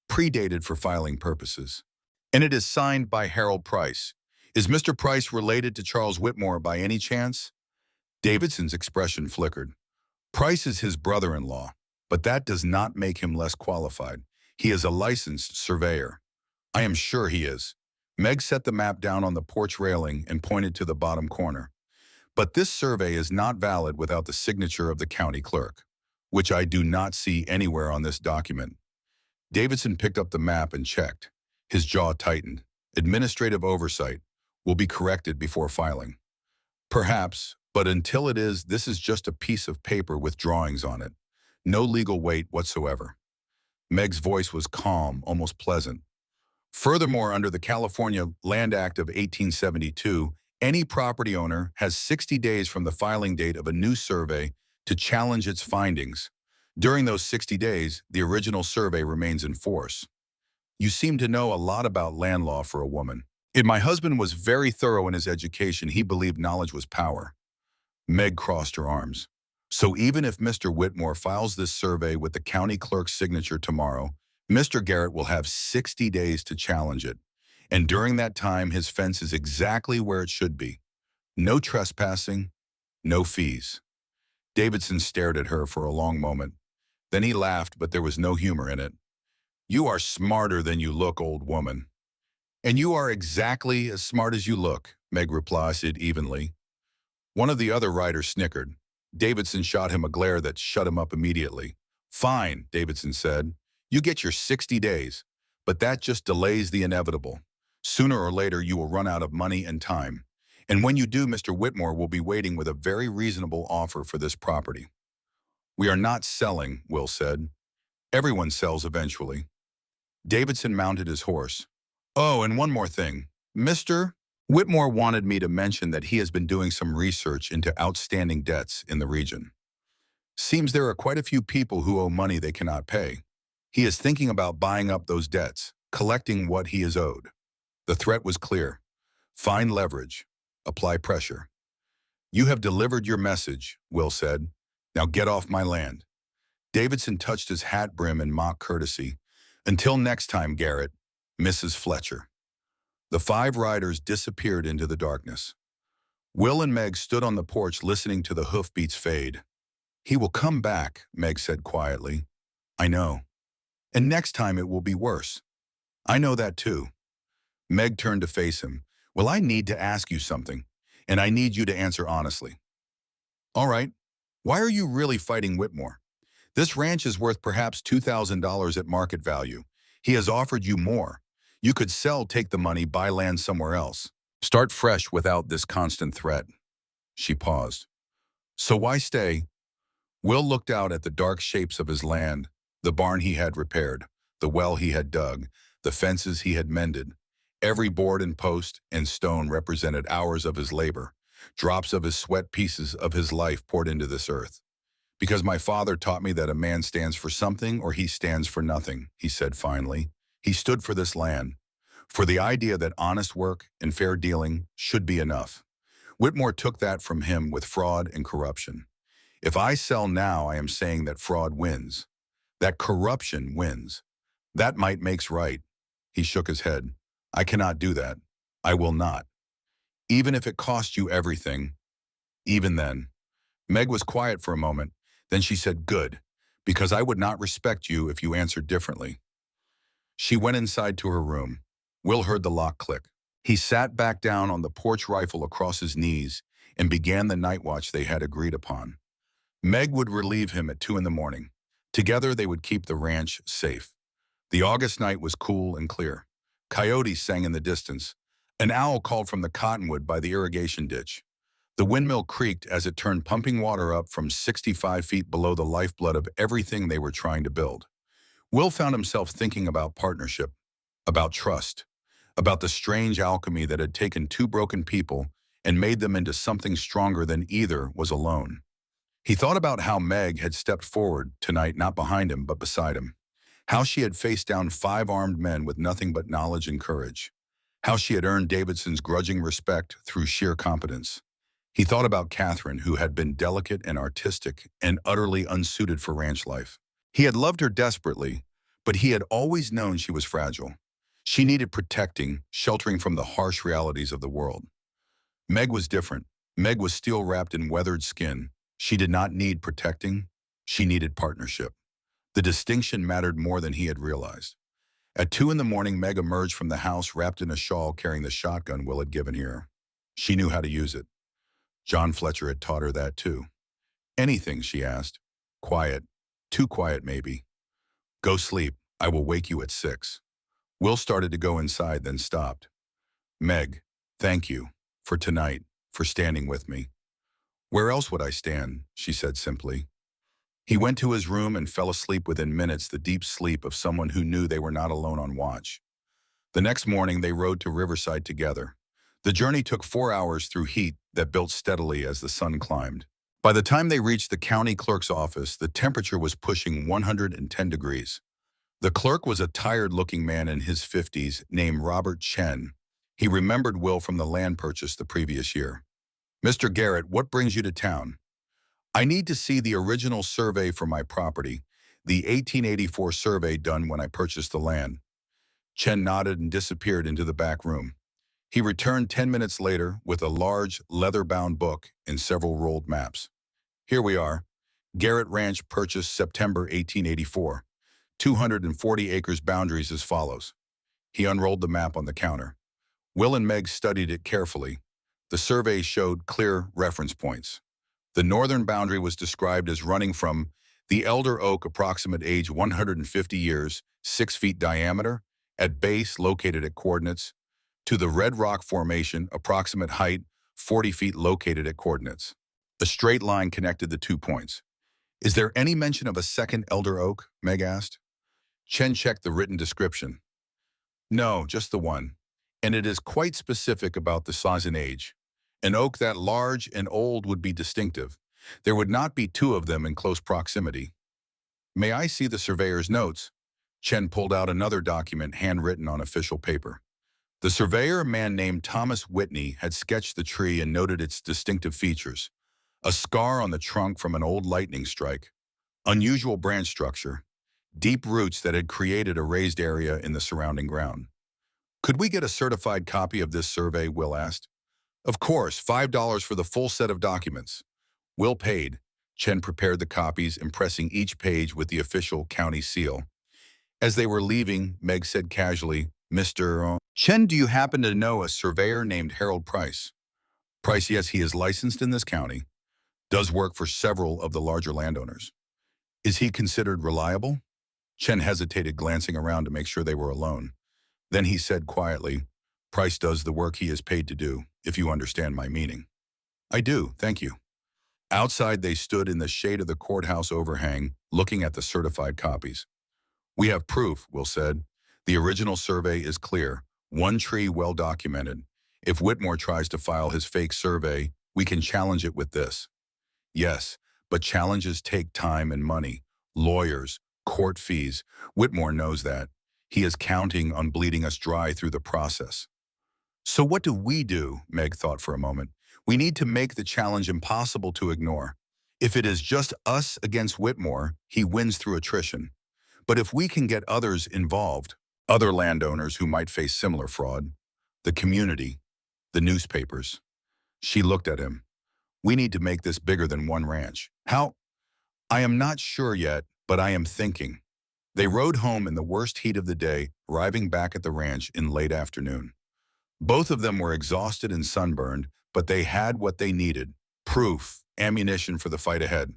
Predated for filing purposes. And it is signed by Harold Price. Is Mr. Price related to Charles Whitmore by any chance?" Davidson's expression flickered. "Price is his brother-in-law, but that does not make him less qualified. He is a licensed surveyor." "I am sure he is." Meg set the map down on the porch railing and pointed to the bottom corner. "But this survey is not valid without the signature of the county clerk, which I do not see anywhere on this document." Davidson picked up the map and checked. His jaw tightened. "Administrative oversight will be corrected before filing." "Perhaps, but until it is, this is just a piece of paper with drawings on it. No legal weight whatsoever." Meg's voice was calm, almost pleasant. "Furthermore, under the California Land Act of 1872, any property owner has 60 days from the filing date of a new survey to challenge its findings. During those 60 days, the original survey remains in force." "You seem to know a lot about land law for a woman." My husband was very thorough in his education. He believed knowledge was power." Meg crossed her arms. "So even if Mr. Whitmore files this survey with the county clerk's signature tomorrow, Mr. Garrett will have 60 days to challenge it. And during that time, his fence is exactly where it should be. No trespassing, no fees." Davidson stared at her for a long moment. Then he laughed, but there was no humor in it. "You are smarter than you look, old woman." "And you are exactly as smart as you look," Meg replied evenly. One of the other riders snickered. Davidson shot him a glare that shut him up immediately. "Fine," Davidson said. "You get your 60 days, but that just delays the inevitable. Sooner or later, you will run out of money and time. And when you do, Mr. Whitmore will be waiting with a very reasonable offer for this property." "We are not selling," Will said. "Everyone sells eventually." Davidson mounted his horse. "Oh, and one more thing. Mr. Whitmore wanted me to mention that he has been doing some research into outstanding debts in the region. Seems there are quite a few people who owe money they cannot pay. He is thinking about buying up those debts, collecting what he is owed." The threat was clear. Find leverage. Apply pressure. "You have delivered your message," Will said. "Now get off my land." Davidson touched his hat brim in mock courtesy. "Until next time, Garrett, Mrs. Fletcher." The 5 riders disappeared into the darkness. Will and Meg stood on the porch listening to the hoofbeats fade. "He will come back," Meg said quietly. "I know. And next time it will be worse." "I know that too." Meg turned to face him. "Well, I need to ask you something, and I need you to answer honestly." "All right. Why are you really fighting Whitmore? This ranch is worth perhaps $2,000 at market value. He has offered you more. You could sell, take the money, buy land somewhere else. Start fresh without this constant threat." She paused. "So why stay?" Will looked out at the dark shapes of his land, the barn he had repaired, the well he had dug, the fences he had mended. Every board and post and stone represented hours of his labor, drops of his sweat, pieces of his life poured into this earth. "Because my father taught me that a man stands for something or he stands for nothing," he said finally. He stood for this land, for the idea that honest work and fair dealing should be enough. Whitmore took that from him with fraud and corruption. If I sell now, I am saying that fraud wins, that corruption wins. That might makes right." He shook his head. "I cannot do that. I will not. Even if it costs you everything. Even then." Meg was quiet for a moment. Then she said, "Good, because I would not respect you if you answered differently." She went inside to her room. Will heard the lock click. He sat back down on the porch, rifle across his knees, and began the night watch they had agreed upon. Meg would relieve him at 2 in the morning. Together they would keep the ranch safe. The August night was cool and clear. Coyotes sang in the distance. An owl called from the cottonwood by the irrigation ditch. The windmill creaked as it turned pumping water up from 65 feet below the lifeblood of everything they were trying to build. Will found himself thinking about partnership, about trust, about the strange alchemy that had taken two broken people and made them into something stronger than either was alone. He thought about how Meg had stepped forward tonight, not behind him, but beside him. How she had faced down 5 armed men with nothing but knowledge and courage. How she had earned Davidson's grudging respect through sheer competence. He thought about Catherine, who had been delicate and artistic and utterly unsuited for ranch life. He had loved her desperately, but he had always known she was fragile. She needed protecting, sheltering from the harsh realities of the world. Meg was different. Meg was steel wrapped in weathered skin. She did not need protecting. She needed partnership. The distinction mattered more than he had realized. At 2 in the morning, Meg emerged from the house wrapped in a shawl carrying the shotgun Will had given her. She knew how to use it. John Fletcher had taught her that too. Anything, she asked. Quiet. Too quiet, maybe. Go sleep. I will wake you at 6. Will started to go inside, then stopped. Meg, thank you. For tonight. For standing with me. Where else would I stand? She said simply. He went to his room and fell asleep within minutes, the deep sleep of someone who knew they were not alone on watch. The next morning, they rode to Riverside together. The journey took 4 hours through heat that built steadily as the sun climbed. By the time they reached the county clerk's office, the temperature was pushing 110 degrees. The clerk was a tired-looking man in his 50s named Robert Chen. He remembered Will from the land purchase the previous year. Mr. Garrett, what brings you to town? I need to see the original survey for my property, the 1884 survey done when I purchased the land. Chen nodded and disappeared into the back room. He returned 10 minutes later with a large, leather-bound book and several rolled maps. Here we are. Garrett Ranch purchased September 1884. 240 acres boundaries as follows. He unrolled the map on the counter. Will and Meg studied it carefully. The survey showed clear reference points. The northern boundary was described as running from the elder oak, approximate age 150 years, 6 feet diameter, at base located at coordinates, to the Red Rock Formation, approximate height 40 feet located at coordinates. A straight line connected the 2 points. Is there any mention of a second elder oak? Meg asked. Chen checked the written description. No, just the one. And it is quite specific about the size and age. An oak that large and old would be distinctive. There would not be 2 of them in close proximity. May I see the surveyor's notes? Chen pulled out another document handwritten on official paper. The surveyor, a man named Thomas Whitney, had sketched the tree and noted its distinctive features. A scar on the trunk from an old lightning strike, unusual branch structure, deep roots that had created a raised area in the surrounding ground. Could we get a certified copy of this survey? Will asked. Of course, $5 for the full set of documents. Will paid. Chen prepared the copies, impressing each page with the official county seal. As they were leaving, Meg said casually, Mr. Chen, do you happen to know a surveyor named Harold Price? Price, yes, he is licensed in this county. Does work for several of the larger landowners. Is he considered reliable? Chen hesitated, glancing around to make sure they were alone. Then he said quietly, Price does the work he is paid to do, if you understand my meaning. I do, thank you. Outside, they stood in the shade of the courthouse overhang, looking at the certified copies. We have proof, Will said. The original survey is clear, one tree well documented. If Whitmore tries to file his fake survey, we can challenge it with this. Yes, but challenges take time and money, lawyers, court fees. Whitmore knows that. He is counting on bleeding us dry through the process. So what do we do? Meg thought for a moment. We need to make the challenge impossible to ignore. If it is just us against Whitmore, he wins through attrition. But if we can get others involved, other landowners who might face similar fraud, the community, the newspapers. She looked at him. We need to make this bigger than one ranch. How? I am not sure yet, but I am thinking. They rode home in the worst heat of the day, arriving back at the ranch in late afternoon. Both of them were exhausted and sunburned, but they had what they needed, proof, ammunition for the fight ahead.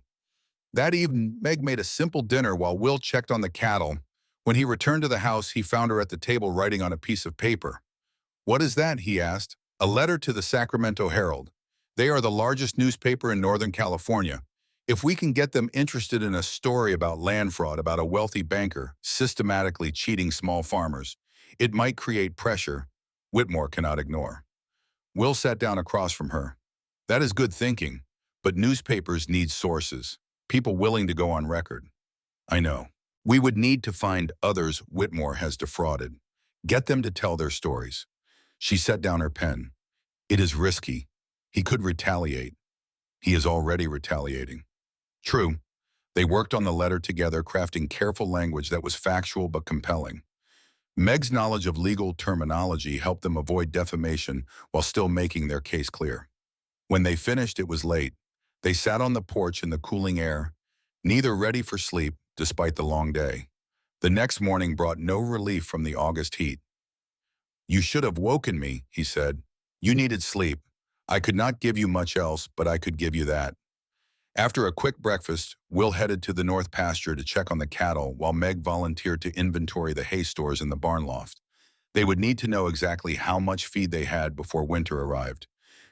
That evening, Meg made a simple dinner while Will checked on the cattle. When he returned to the house, he found her at the table writing on a piece of paper. "What is that?" he asked. "A letter to the Sacramento Herald. They are the largest newspaper in Northern California. If we can get them interested in a story about land fraud, about a wealthy banker systematically cheating small farmers, it might create pressure Whitmore cannot ignore." Will sat down across from her. "That is good thinking, but newspapers need sources, people willing to go on record." "I know. We would need to find others Whitmore has defrauded. Get them to tell their stories." She set down her pen. "It is risky. He could retaliate. He is already retaliating." True. They worked on the letter together, crafting careful language that was factual but compelling. Meg's knowledge of legal terminology helped them avoid defamation while still making their case clear. When they finished, it was late. They sat on the porch in the cooling air, neither ready for sleep despite the long day. The next morning brought no relief from the August heat. "You should have woken me," he said. "You needed sleep. I could not give you much else, but I could give you that." After a quick breakfast, Will headed to the north pasture to check on the cattle while Meg volunteered to inventory the hay stores in the barn loft. They would need to know exactly how much feed they had before winter arrived.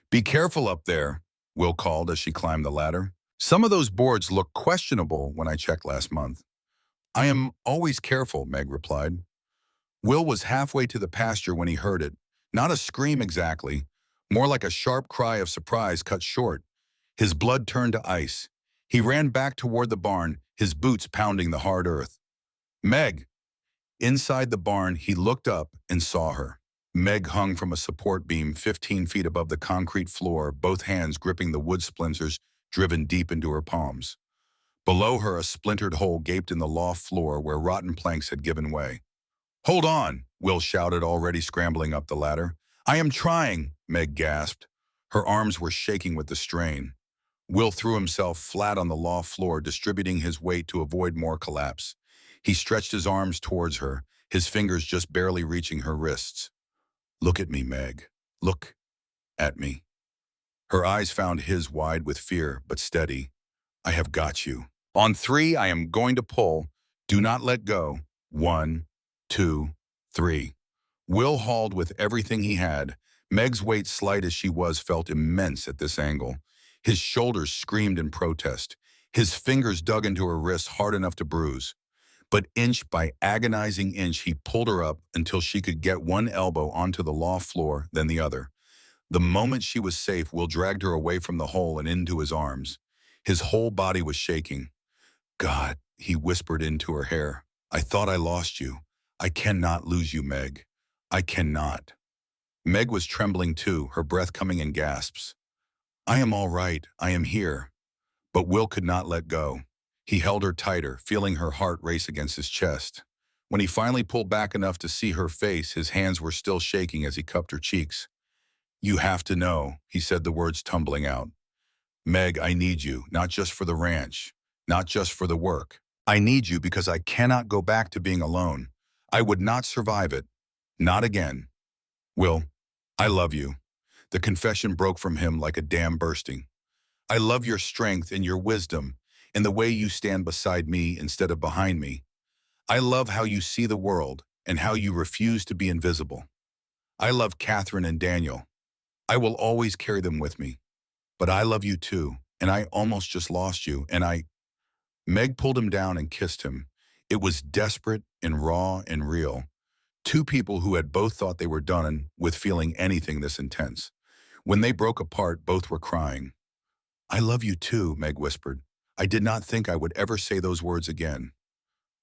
"Be careful up there," Will called as she climbed the ladder. "Some of those boards look questionable when I checked last month." "I am always careful," Meg replied. Will was halfway to the pasture when he heard it. Not a scream exactly, more like a sharp cry of surprise cut short. His blood turned to ice. He ran back toward the barn, his boots pounding the hard earth. "Meg!" Inside the barn, he looked up and saw her. Meg hung from a support beam 15 feet above the concrete floor, both hands gripping the wood splinters driven deep into her palms. Below her, a splintered hole gaped in the loft floor where rotten planks had given way. "Hold on," Will shouted, already scrambling up the ladder. "I am trying," Meg gasped. Her arms were shaking with the strain. Will threw himself flat on the loft floor, distributing his weight to avoid more collapse. He stretched his arms towards her, his fingers just barely reaching her wrists. "Look at me, Meg. Look at me." Her eyes found his wide with fear, but steady. "I have got you. On three, I am going to pull. Do not let go. 1, 2, 3. Will hauled with everything he had. Meg's weight, slight as she was, felt immense at this angle. His shoulders screamed in protest. His fingers dug into her wrists hard enough to bruise. But inch by agonizing inch, he pulled her up until she could get one elbow onto the loft floor, then the other. The moment she was safe, Will dragged her away from the hole and into his arms. His whole body was shaking. "God," he whispered into her hair. "I thought I lost you. I cannot lose you, Meg. I cannot." Meg was trembling too, her breath coming in gasps. "I am all right. I am here." But Will could not let go. He held her tighter, feeling her heart race against his chest. When he finally pulled back enough to see her face, his hands were still shaking as he cupped her cheeks. "You have to know," he said, the words tumbling out. "Meg, I need you, not just for the ranch, not just for the work. I need you because I cannot go back to being alone. I would not survive it. Not again. Will, I love you." The confession broke from him like a dam bursting. "I love your strength and your wisdom and the way you stand beside me instead of behind me. I love how you see the world and how you refuse to be invisible. I love Catherine and Daniel. I will always carry them with me. But I love you too, and I almost just lost you, and I—" Meg pulled him down and kissed him. It was desperate and raw and real. Two people who had both thought they were done with feeling anything this intense. When they broke apart, both were crying. "I love you too," Meg whispered. "I did not think I would ever say those words again.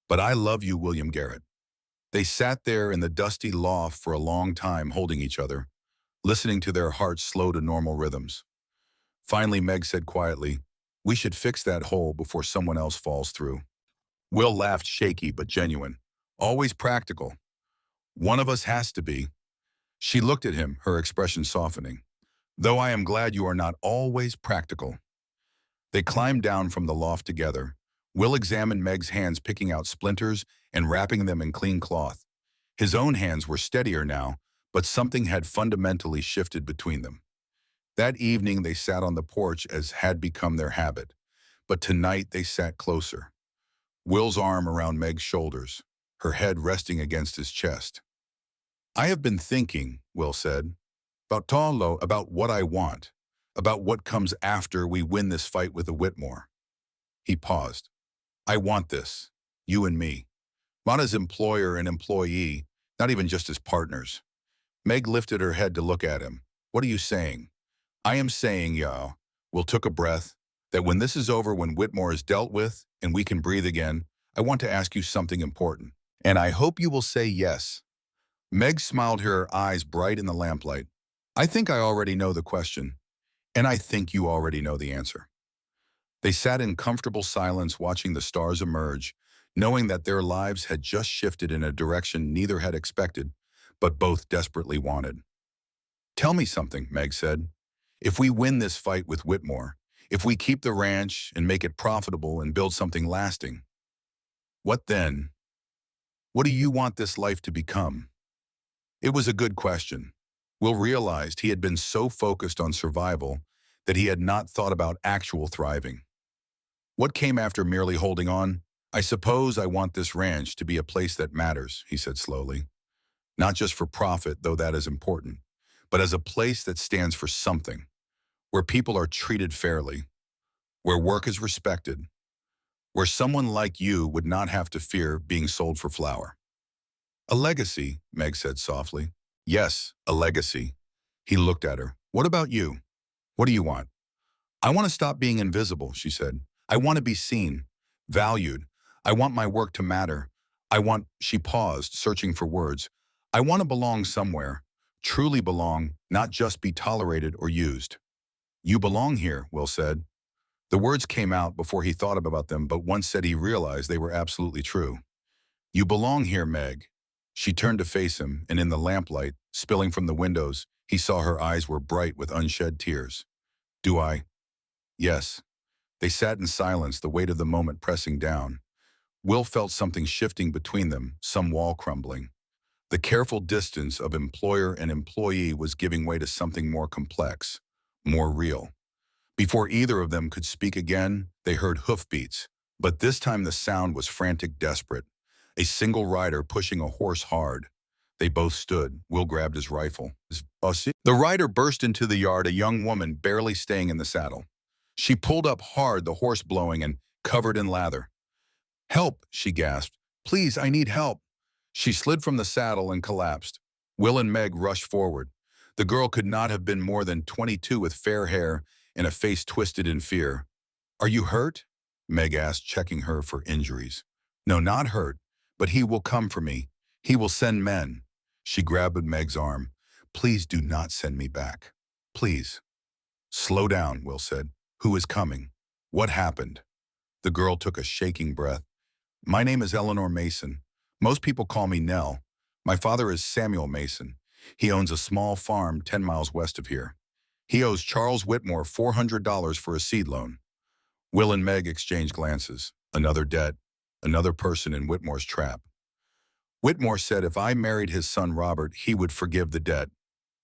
But I love you, William Garrett." They sat there in the dusty loft for a long time, holding each other, listening to their hearts slow to normal rhythms. Finally, Meg said quietly, "We should fix that hole before someone else falls through." Will laughed, shaky but genuine. "Always practical. One of us has to be." She looked at him, her expression softening. "Though I am glad you are not always practical." They climbed down from the loft together. Will examined Meg's hands, picking out splinters and wrapping them in clean cloth. His own hands were steadier now, but something had fundamentally shifted between them. That evening they sat on the porch as had become their habit, but tonight they sat closer. Will's arm around Meg's shoulders. her head resting against his chest. I have been thinking, Will said, about what I want, about what comes after we win this fight with the Whitmore. He paused. I want this, you and me. Not as employer and employee, not even just as partners. Meg lifted her head to look at him. What are you saying? I am saying, Will took a breath, that when this is over, when Whitmore is dealt with, and we can breathe again, I want to ask you something important. And I hope you will say yes. Meg smiled, her eyes bright in the lamplight. I think I already know the question, and I think you already know the answer. They sat in comfortable silence watching the stars emerge, knowing that their lives had just shifted in a direction neither had expected, but both desperately wanted. Tell me something, Meg said. If we win this fight with Whitmore, if we keep the ranch and make it profitable and build something lasting, what then? What do you want this life to become? It was a good question. Will realized he had been so focused on survival that he had not thought about actual thriving. What came after merely holding on? I suppose I want this ranch to be a place that matters, he said slowly. Not just for profit, though that is important, but as a place that stands for something, where people are treated fairly, where work is respected, where someone like you would not have to fear being sold for flour. A legacy, Meg said softly. Yes, a legacy. He looked at her. What about you? What do you want? I want to stop being invisible, she said. I want to be seen, valued. I want my work to matter. She paused, searching for words. I want to belong somewhere, truly belong, not just be tolerated or used. You belong here, Will said. The words came out before he thought about them, but once said he realized they were absolutely true. You belong here, Meg. She turned to face him, and in the lamplight, spilling from the windows, he saw her eyes were bright with unshed tears. Do I? Yes. They sat in silence, the weight of the moment pressing down. Will felt something shifting between them, some wall crumbling. The careful distance of employer and employee was giving way to something more complex, more real. Before either of them could speak again, they heard hoofbeats, but this time the sound was frantic, desperate. A single rider pushing a horse hard. They both stood. Will grabbed his rifle. The rider burst into the yard, a young woman barely staying in the saddle. She pulled up hard, the horse blowing and covered in lather. Help, she gasped. Please, I need help. She slid from the saddle and collapsed. Will and Meg rushed forward. The girl could not have been more than 22 with fair hair and a face twisted in fear. Are you hurt? Meg asked, checking her for injuries. No, not hurt, but he will come for me. He will send men. She grabbed Meg's arm. Please do not send me back. Please. Slow down, Will said. Who is coming? What happened? The girl took a shaking breath. My name is Eleanor Mason. Most people call me Nell. My father is Samuel Mason. He owns a small farm 10 miles west of here. He owes Charles Whitmore $400 for a seed loan. Will and Meg exchanged glances. Another debt. Another person in Whitmore's trap. Whitmore said if I married his son Robert, he would forgive the debt,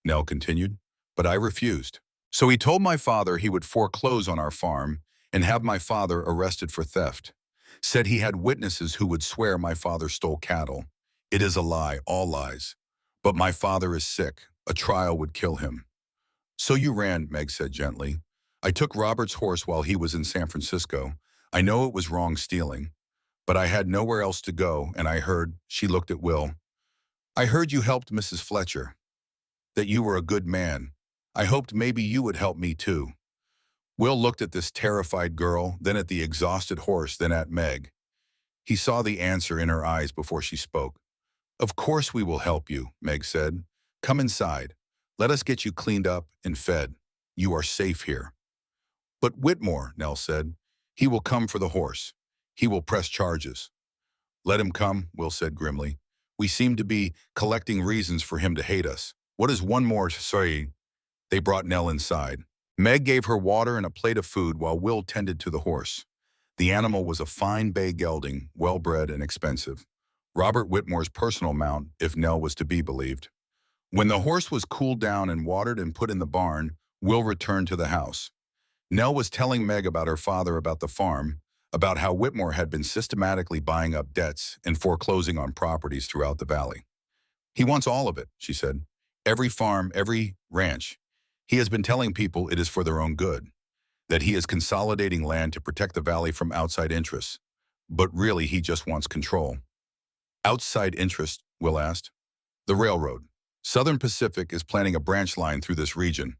Nell continued, but I refused. So he told my father he would foreclose on our farm and have my father arrested for theft. Said he had witnesses who would swear my father stole cattle. It is a lie, all lies. But my father is sick. A trial would kill him. So you ran, Meg said gently. I took Robert's horse while he was in San Francisco. I know it was wrong stealing, but I had nowhere else to go, and I heard, she looked at Will. I heard you helped Mrs. Fletcher, that you were a good man. I hoped maybe you would help me too. Will looked at this terrified girl, then at the exhausted horse, then at Meg. He saw the answer in her eyes before she spoke. Of course we will help you, Meg said. Come inside. Let us get you cleaned up and fed. You are safe here. But Whitmore, Nell said, he will come for the horse. He will press charges. Let him come, Will said grimly. We seem to be collecting reasons for him to hate us. What is one more, sorry? They brought Nell inside. Meg gave her water and a plate of food while Will tended to the horse. The animal was a fine bay gelding, well-bred and expensive. Robert Whitmore's personal mount, if Nell was to be believed. When the horse was cooled down and watered and put in the barn, Will returned to the house. Nell was telling Meg about her father, about the farm, about how Whitmore had been systematically buying up debts and foreclosing on properties throughout the valley. He wants all of it, she said. Every farm, every ranch. He has been telling people it is for their own good, that he is consolidating land to protect the valley from outside interests. But really, he just wants control. Outside interest, Will asked. The railroad. Southern Pacific is planning a branch line through this region.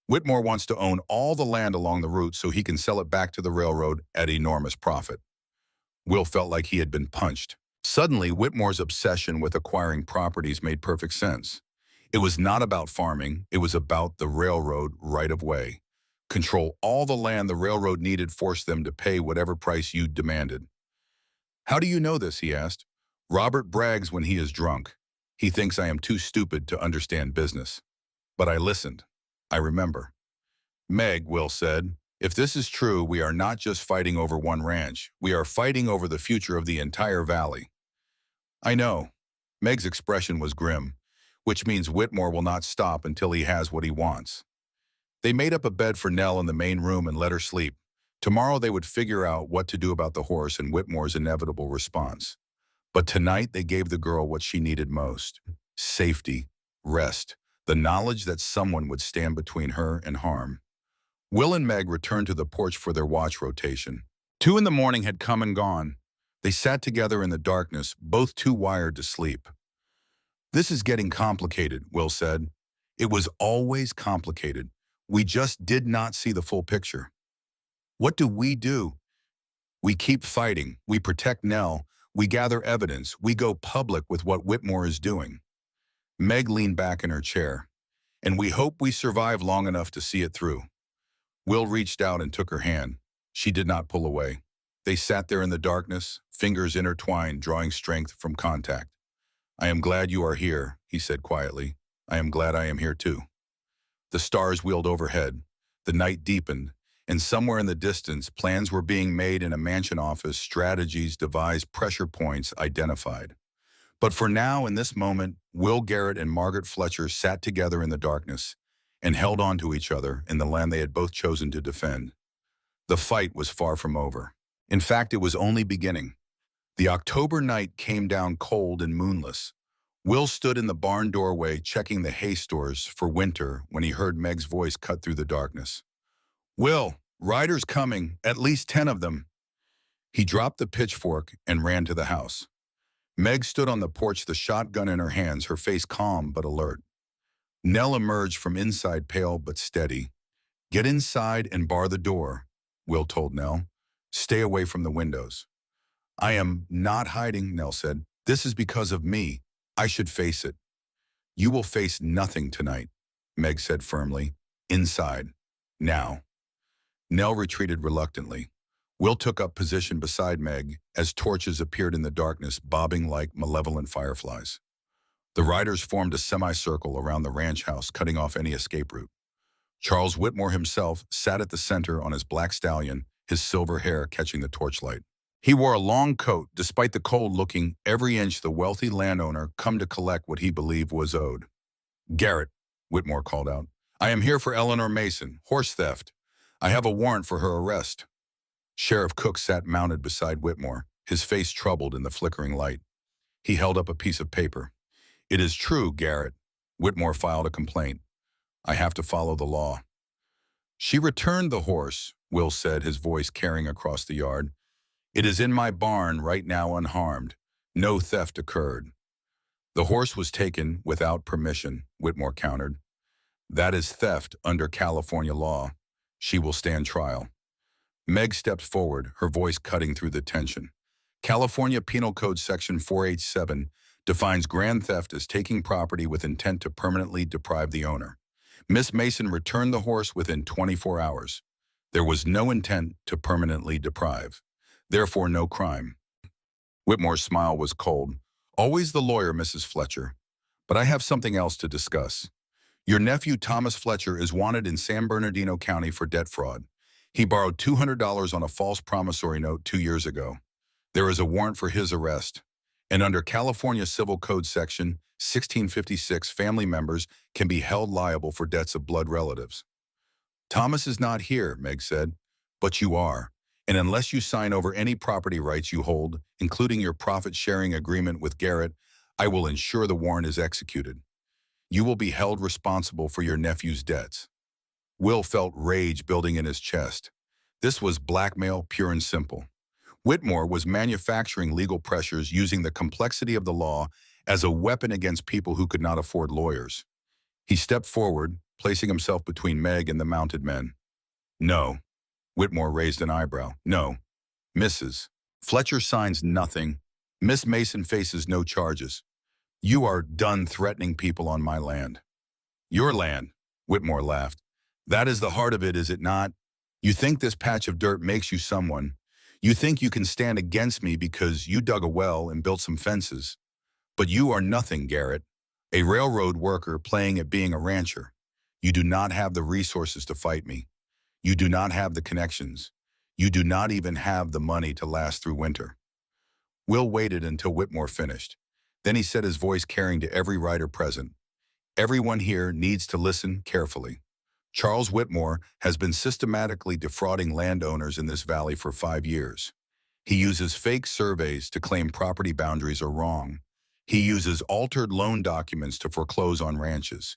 Whitmore wants to own all the land along the route so he can sell it back to the railroad at enormous profit. Will felt like he had been punched. Suddenly, Whitmore's obsession with acquiring properties made perfect sense. It was not about farming, it was about the railroad right-of-way. Control all the land the railroad needed, force them to pay whatever price you demanded. How do you know this, he asked. Robert brags when he is drunk. He thinks I am too stupid to understand business. But I listened. I remember. Meg, Will said, if this is true, we are not just fighting over one ranch. We are fighting over the future of the entire valley. I know. Meg's expression was grim, which means Whitmore will not stop until he has what he wants. They made up a bed for Nell in the main room and let her sleep. Tomorrow they would figure out what to do about the horse and Whitmore's inevitable response. But tonight they gave the girl what she needed most. Safety, rest, the knowledge that someone would stand between her and harm. Will and Meg returned to the porch for their watch rotation. 2 in the morning had come and gone. They sat together in the darkness, both too wired to sleep. This is getting complicated, Will said. It was always complicated. We just did not see the full picture. What do? We keep fighting. We protect Nell. We gather evidence. We go public with what Whitmore is doing. Meg leaned back in her chair. And we hope we survive long enough to see it through. Will reached out and took her hand. She did not pull away. They sat there in the darkness, fingers intertwined, drawing strength from contact. I am glad you are here, he said quietly. I am glad I am here too. The stars wheeled overhead. The night deepened. And somewhere in the distance, plans were being made in a mansion office, strategies devised, pressure points identified. But for now, in this moment, Will Garrett and Margaret Fletcher sat together in the darkness and held on to each other in the land they had both chosen to defend. The fight was far from over. In fact, it was only beginning. The October night came down cold and moonless. Will stood in the barn doorway checking the hay stores for winter when he heard Meg's voice cut through the darkness. Will, riders coming, at least 10 of them. He dropped the pitchfork and ran to the house. Meg stood on the porch, the shotgun in her hands, her face calm but alert. Nell emerged from inside, pale but steady. Get inside and bar the door, Will told Nell. Stay away from the windows. I am not hiding, Nell said. This is because of me. I should face it. You will face nothing tonight, Meg said firmly. Inside. Now. Nell retreated reluctantly. Will took up position beside Meg as torches appeared in the darkness, bobbing like malevolent fireflies. The riders formed a semicircle around the ranch house, cutting off any escape route. Charles Whitmore himself sat at the center on his black stallion, his silver hair catching the torchlight. He wore a long coat, despite the cold, looking every inch the wealthy landowner come to collect what he believed was owed. Garrett, Whitmore called out, I am here for Eleanor Mason, horse theft. I have a warrant for her arrest. Sheriff Cook sat mounted beside Whitmore, his face troubled in the flickering light. He held up a piece of paper. It is true, Garrett. Whitmore filed a complaint. I have to follow the law. She returned the horse, Will said, his voice carrying across the yard. It is in my barn right now unharmed. No theft occurred. The horse was taken without permission, Whitmore countered. That is theft under California law. She will stand trial. Meg stepped forward, her voice cutting through the tension. California Penal Code Section 487 defines grand theft as taking property with intent to permanently deprive the owner. Miss Mason returned the horse within 24 hours. There was no intent to permanently deprive. Therefore, no crime. Whitmore's smile was cold. Always the lawyer, Mrs. Fletcher. But I have something else to discuss. Your nephew, Thomas Fletcher, is wanted in San Bernardino County for debt fraud. He borrowed $200 on a false promissory note 2 years ago. There is a warrant for his arrest. And under California Civil Code Section 1656, family members can be held liable for debts of blood relatives. Thomas is not here, Meg said. But you are. And unless you sign over any property rights you hold, including your profit-sharing agreement with Garrett, I will ensure the warrant is executed. You will be held responsible for your nephew's debts." Will felt rage building in his chest. This was blackmail, pure and simple. Whitmore was manufacturing legal pressures using the complexity of the law as a weapon against people who could not afford lawyers. He stepped forward, placing himself between Meg and the mounted men. "No." Whitmore raised an eyebrow. "No. Mrs. Fletcher signs nothing. Miss Mason faces no charges. You are done threatening people on my land." "Your land," Whitmore laughed. "That is the heart of it, is it not? You think this patch of dirt makes you someone. You think you can stand against me because you dug a well and built some fences. But you are nothing, Garrett. A railroad worker playing at being a rancher. You do not have the resources to fight me. You do not have the connections. You do not even have the money to last through winter." Will waited until Whitmore finished. Then he set his voice carrying to every writer present. "Everyone here needs to listen carefully. Charles Whitmore has been systematically defrauding landowners in this valley for 5 years. He uses fake surveys to claim property boundaries are wrong. He uses altered loan documents to foreclose on ranches.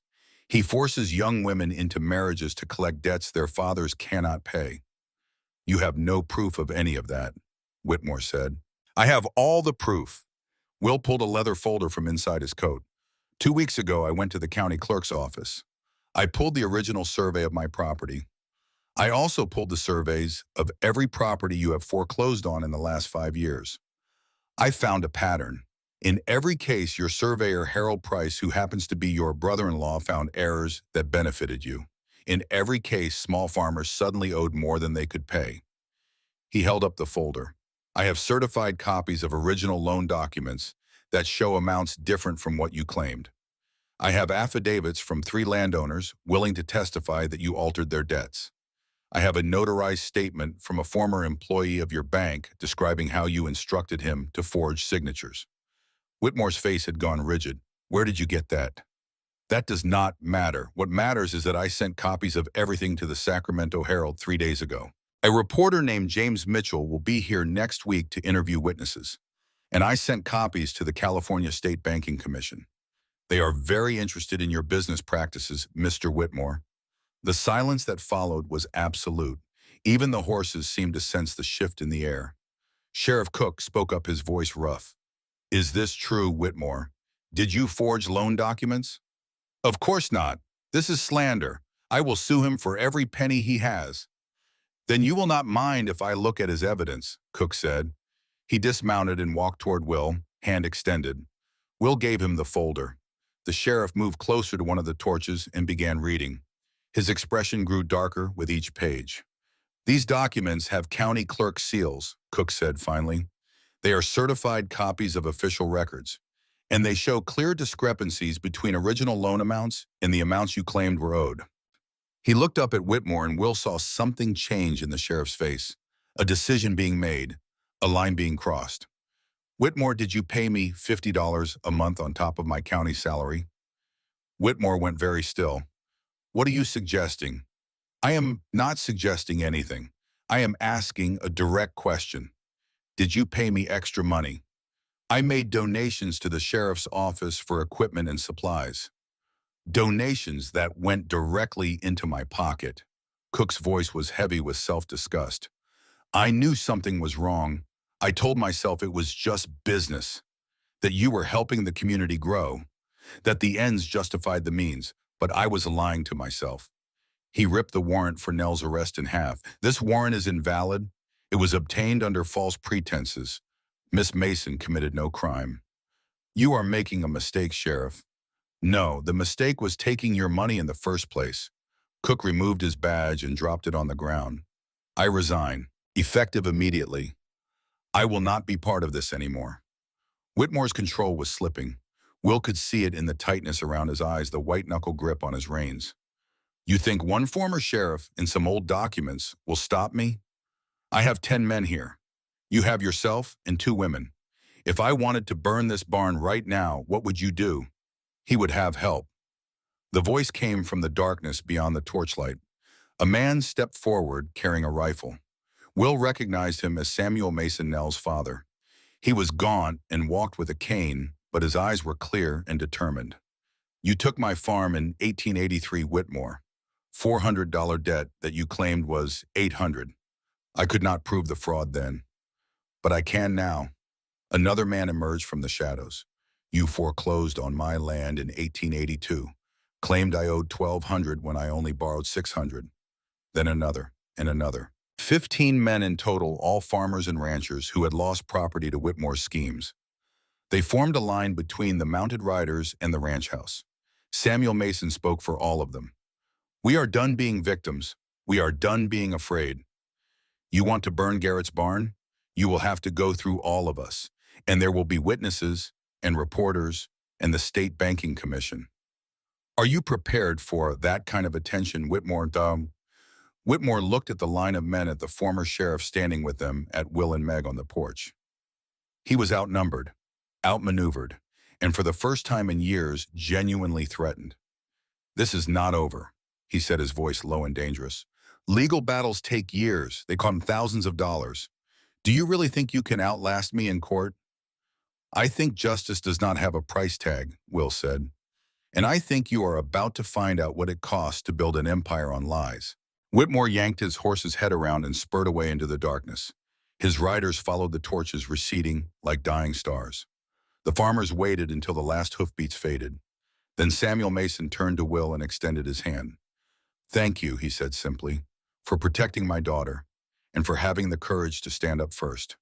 He forces young women into marriages to collect debts their fathers cannot pay." "You have no proof of any of that," Whitmore said. "I have all the proof." Will pulled a leather folder from inside his coat. "2 weeks ago, I went to the county clerk's office. I pulled the original survey of my property. I also pulled the surveys of every property you have foreclosed on in the last 5 years. I found a pattern. In every case, your surveyor, Harold Price, who happens to be your brother-in-law, found errors that benefited you. In every case, small farmers suddenly owed more than they could pay." He held up the folder. "I have certified copies of original loan documents that show amounts different from what you claimed. I have affidavits from 3 landowners willing to testify that you altered their debts. I have a notarized statement from a former employee of your bank describing how you instructed him to forge signatures." Whitmore's face had gone rigid. "Where did you get that?" "That does not matter. What matters is that I sent copies of everything to the Sacramento Herald 3 days ago. A reporter named James Mitchell will be here next week to interview witnesses. And I sent copies to the California State Banking Commission. They are very interested in your business practices, Mr. Whitmore." The silence that followed was absolute. Even the horses seemed to sense the shift in the air. Sheriff Cook spoke up, his voice rough. "Is this true, Whitmore? Did you forge loan documents?" "Of course not. This is slander. I will sue him for every penny he has." "Then you will not mind if I look at his evidence," Cook said. He dismounted and walked toward Will, hand extended. Will gave him the folder. The sheriff moved closer to one of the torches and began reading. His expression grew darker with each page. "These documents have county clerk seals," Cook said finally. "They are certified copies of official records, and they show clear discrepancies between original loan amounts and the amounts you claimed were owed." He looked up at Whitmore, and Will saw something change in the sheriff's face. A decision being made, a line being crossed. "Whitmore, did you pay me $50 a month on top of my county salary?" Whitmore went very still. "What are you suggesting?" "I am not suggesting anything. I am asking a direct question. Did you pay me extra money?" "I made donations to the sheriff's office for equipment and supplies." "Donations that went directly into my pocket." Cook's voice was heavy with self-disgust. "I knew something was wrong. I told myself it was just business, that you were helping the community grow, that the ends justified the means, but I was lying to myself." He ripped the warrant for Nell's arrest in half. "This warrant is invalid. It was obtained under false pretenses. Miss Mason committed no crime." "You are making a mistake, Sheriff." "No, the mistake was taking your money in the first place." Cook removed his badge and dropped it on the ground. "I resign, effective immediately. I will not be part of this anymore." Whitmore's control was slipping. Will could see it in the tightness around his eyes, the white-knuckle grip on his reins. "You think one former sheriff and some old documents will stop me? I have 10 men here. You have yourself and 2 women. If I wanted to burn this barn right now, what would you do?" "He would have help." The voice came from the darkness beyond the torchlight. A man stepped forward carrying a rifle. Will recognized him as Samuel Mason Nell's father. He was gaunt and walked with a cane, but his eyes were clear and determined. You took my farm in 1883 Whitmore. $400 debt that you claimed was 800. I could not prove the fraud then, but I can now. Another man emerged from the shadows. You foreclosed on my land in 1882, claimed I owed 1,200 when I only borrowed 600. Then another and another. 15 men in total, all farmers and ranchers who had lost property to Whitmore's schemes. They formed a line between the mounted riders and the ranch house. Samuel Mason spoke for all of them. We are done being victims. We are done being afraid. You want to burn Garrett's barn? You will have to go through all of us, and there will be witnesses and reporters and the State Banking Commission. Are you prepared for that kind of attention, Whitmore? Whitmore looked at the line of men at the former sheriff standing with them at Will and Meg on the porch. He was outnumbered, outmaneuvered, and for the first time in years, genuinely threatened. This is not over, he said, his voice low and dangerous. Legal battles take years. They cost thousands of dollars. Do you really think you can outlast me in court? I think justice does not have a price tag, Will said. And I think you are about to find out what it costs to build an empire on lies. Whitmore yanked his horse's head around and spurred away into the darkness. His riders followed the torches receding like dying stars. The farmers waited until the last hoofbeats faded. Then Samuel Mason turned to Will and extended his hand. Thank you, he said simply, for protecting my daughter and for having the courage to stand up first.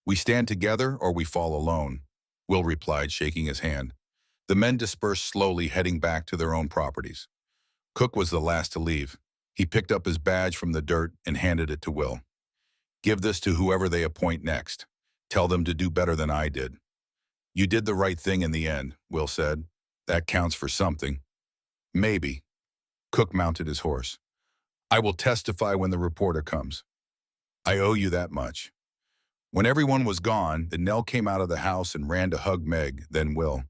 We stand together or we fall alone, Will replied, shaking his hand. The men dispersed slowly, heading back to their own properties. Cook was the last to leave. He picked up his badge from the dirt and handed it to Will. Give this to whoever they appoint next. Tell them to do better than I did. You did the right thing in the end, Will said. That counts for something. Maybe. Cook mounted his horse. I will testify when the reporter comes. I owe you that much. When everyone was gone, Nell came out of the house and ran to hug Meg, then Will.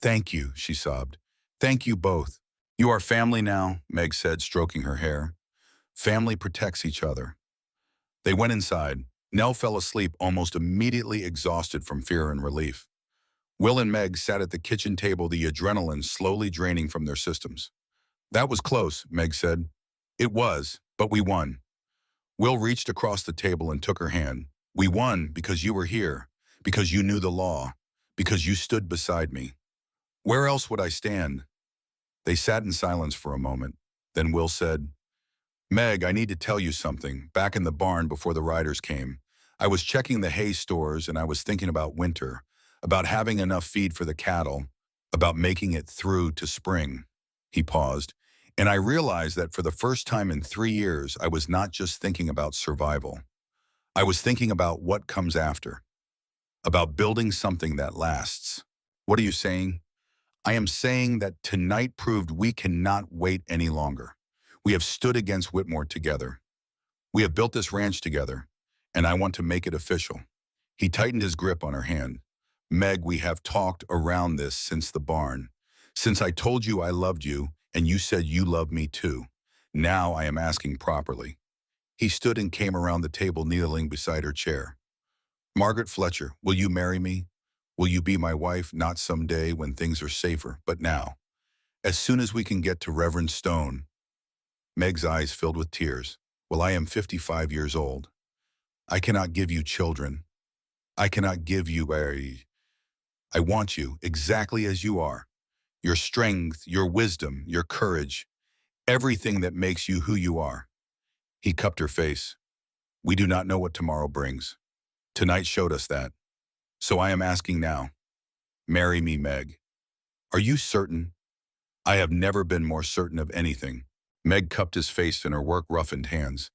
Thank you, she sobbed. Thank you both. You are family now, Meg said, stroking her hair. Family protects each other. They went inside. Nell fell asleep almost immediately, exhausted from fear and relief. Will and Meg sat at the kitchen table, the adrenaline slowly draining from their systems. That was close, Meg said. It was, but we won. Will reached across the table and took her hand. We won because you were here, because you knew the law, because you stood beside me. Where else would I stand? They sat in silence for a moment. Then Will said, Meg, I need to tell you something. Back in the barn before the riders came, I was checking the hay stores and I was thinking about winter, about having enough feed for the cattle, about making it through to spring. He paused, and I realized that for the first time in 3 years, I was not just thinking about survival. I was thinking about what comes after, about building something that lasts. What are you saying? I am saying that tonight proved we cannot wait any longer. We have stood against Whitmore together. We have built this ranch together, and I want to make it official. He tightened his grip on her hand. Meg, we have talked around this since the barn. Since I told you I loved you, and you said you loved me too. Now I am asking properly. He stood and came around the table, kneeling beside her chair. Margaret Fletcher, will you marry me? Will you be my wife, not someday when things are safer, but now? As soon as we can get to Reverend Stone. Meg's eyes filled with tears. Well, I am 55 years old. I cannot give you children. I cannot give you I want you exactly as you are. Your strength, your wisdom, your courage, everything that makes you who you are. He cupped her face. We do not know what tomorrow brings. Tonight showed us that. So I am asking now. Marry me, Meg. Are you certain? I have never been more certain of anything. Meg cupped his face in her work-roughened hands.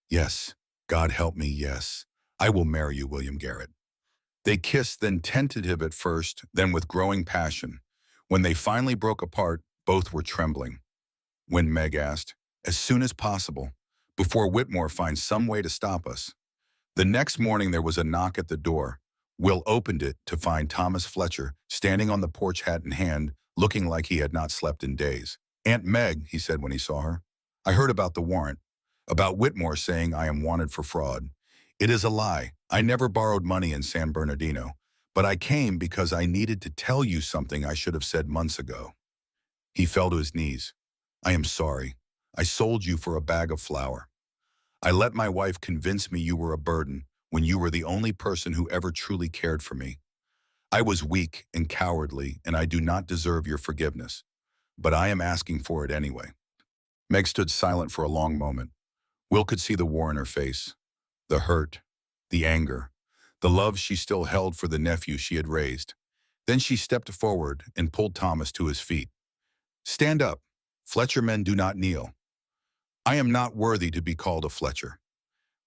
Yes, God help me, yes. I will marry you, William Garrett. They kissed, then tentative at first, then with growing passion. When they finally broke apart, both were trembling. When Meg asked, as soon as possible, before Whitmore finds some way to stop us. The next morning there was a knock at the door. Will opened it to find Thomas Fletcher standing on the porch, hat in hand, looking like he had not slept in days. Aunt Meg, he said when he saw her, I heard about the warrant. About Whitmore saying I am wanted for fraud. It is a lie. I never borrowed money in San Bernardino, but I came because I needed to tell you something I should have said months ago. He fell to his knees. I am sorry. I sold you for a bag of flour. I let my wife convince me you were a burden when you were the only person who ever truly cared for me. I was weak and cowardly, and I do not deserve your forgiveness, but I am asking for it anyway. Meg stood silent for a long moment. Will could see the war in her face, the hurt, the anger, the love she still held for the nephew she had raised. Then she stepped forward and pulled Thomas to his feet. Stand up. Fletcher men do not kneel. I am not worthy to be called a Fletcher.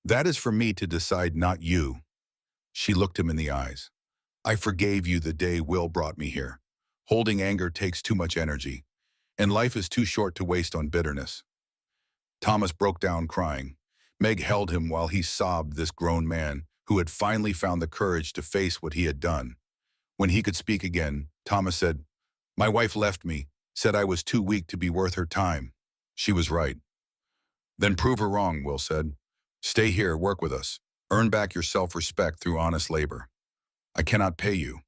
That is for me to decide, not you. She looked him in the eyes. I forgave you the day Will brought me here. Holding anger takes too much energy, and life is too short to waste on bitterness. Thomas broke down crying. Meg held him while he sobbed, this grown man who had finally found the courage to face what he had done. When he could speak again, Thomas said, My wife left me, said I was too weak to be worth her time. She was right. Then prove her wrong, Will said. Stay here, work with us. Earn back your self-respect through honest labor. I cannot pay you.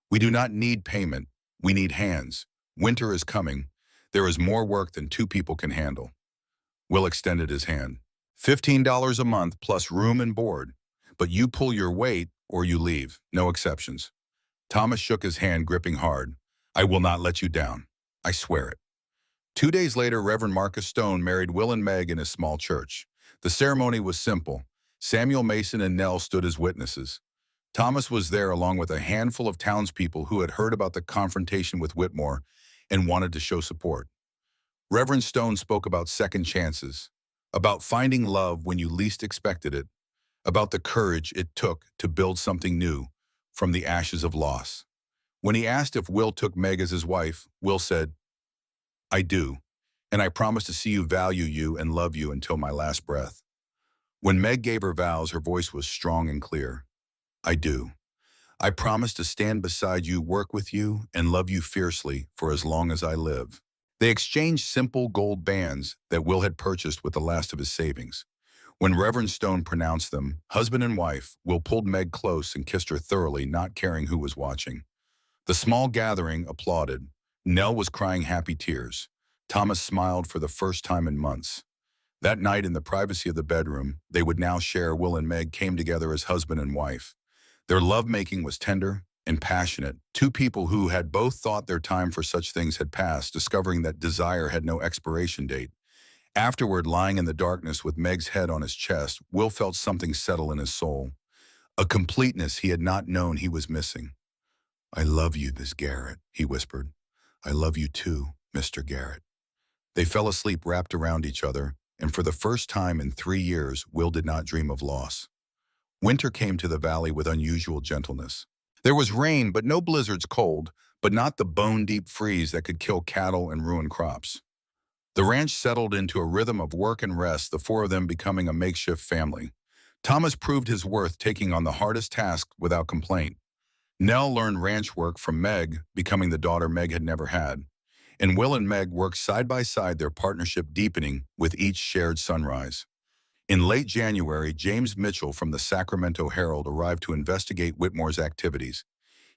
We do not need payment. We need hands. Winter is coming. There is more work than two people can handle. Will extended his hand. $15 a month plus room and board. But you pull your weight or you leave. No exceptions. Thomas shook his hand, gripping hard. I will not let you down. I swear it. 2 days later, Reverend Marcus Stone married Will and Meg in his small church. The ceremony was simple. Samuel Mason and Nell stood as witnesses. Thomas was there along with a handful of townspeople who had heard about the confrontation with Whitmore and wanted to show support. Reverend Stone spoke about second chances, about finding love when you least expected it, about the courage it took to build something new from the ashes of loss. When he asked if Will took Meg as his wife, Will said, I do, and I promise to see you, value you, and love you until my last breath. When Meg gave her vows, her voice was strong and clear. I do. I promise to stand beside you, work with you, and love you fiercely for as long as I live. They exchanged simple gold bands that Will had purchased with the last of his savings. When Reverend Stone pronounced them, husband and wife, Will pulled Meg close and kissed her thoroughly, not caring who was watching. The small gathering applauded. Nell was crying happy tears. Thomas smiled for the first time in months. That night, in the privacy of the bedroom they would now share, Will and Meg came together as husband and wife. Their lovemaking was tender and passionate, two people who had both thought their time for such things had passed, discovering that desire had no expiration date. Afterward, lying in the darkness with Meg's head on his chest, Will felt something settle in his soul, a completeness he had not known he was missing. I love you, Miss Garrett, he whispered. I love you too, Mr. Garrett. They fell asleep wrapped around each other, and for the first time in 3 years, Will did not dream of loss. Winter came to the valley with unusual gentleness. There was rain, but no blizzards, cold, but not the bone-deep freeze that could kill cattle and ruin crops. The ranch settled into a rhythm of work and rest, the four of them becoming a makeshift family. Thomas proved his worth, taking on the hardest task without complaint. Nell learned ranch work from Meg, becoming the daughter Meg had never had. And Will and Meg worked side by side, their partnership deepening with each shared sunrise. In late January, James Mitchell from the Sacramento Herald arrived to investigate Whitmore's activities.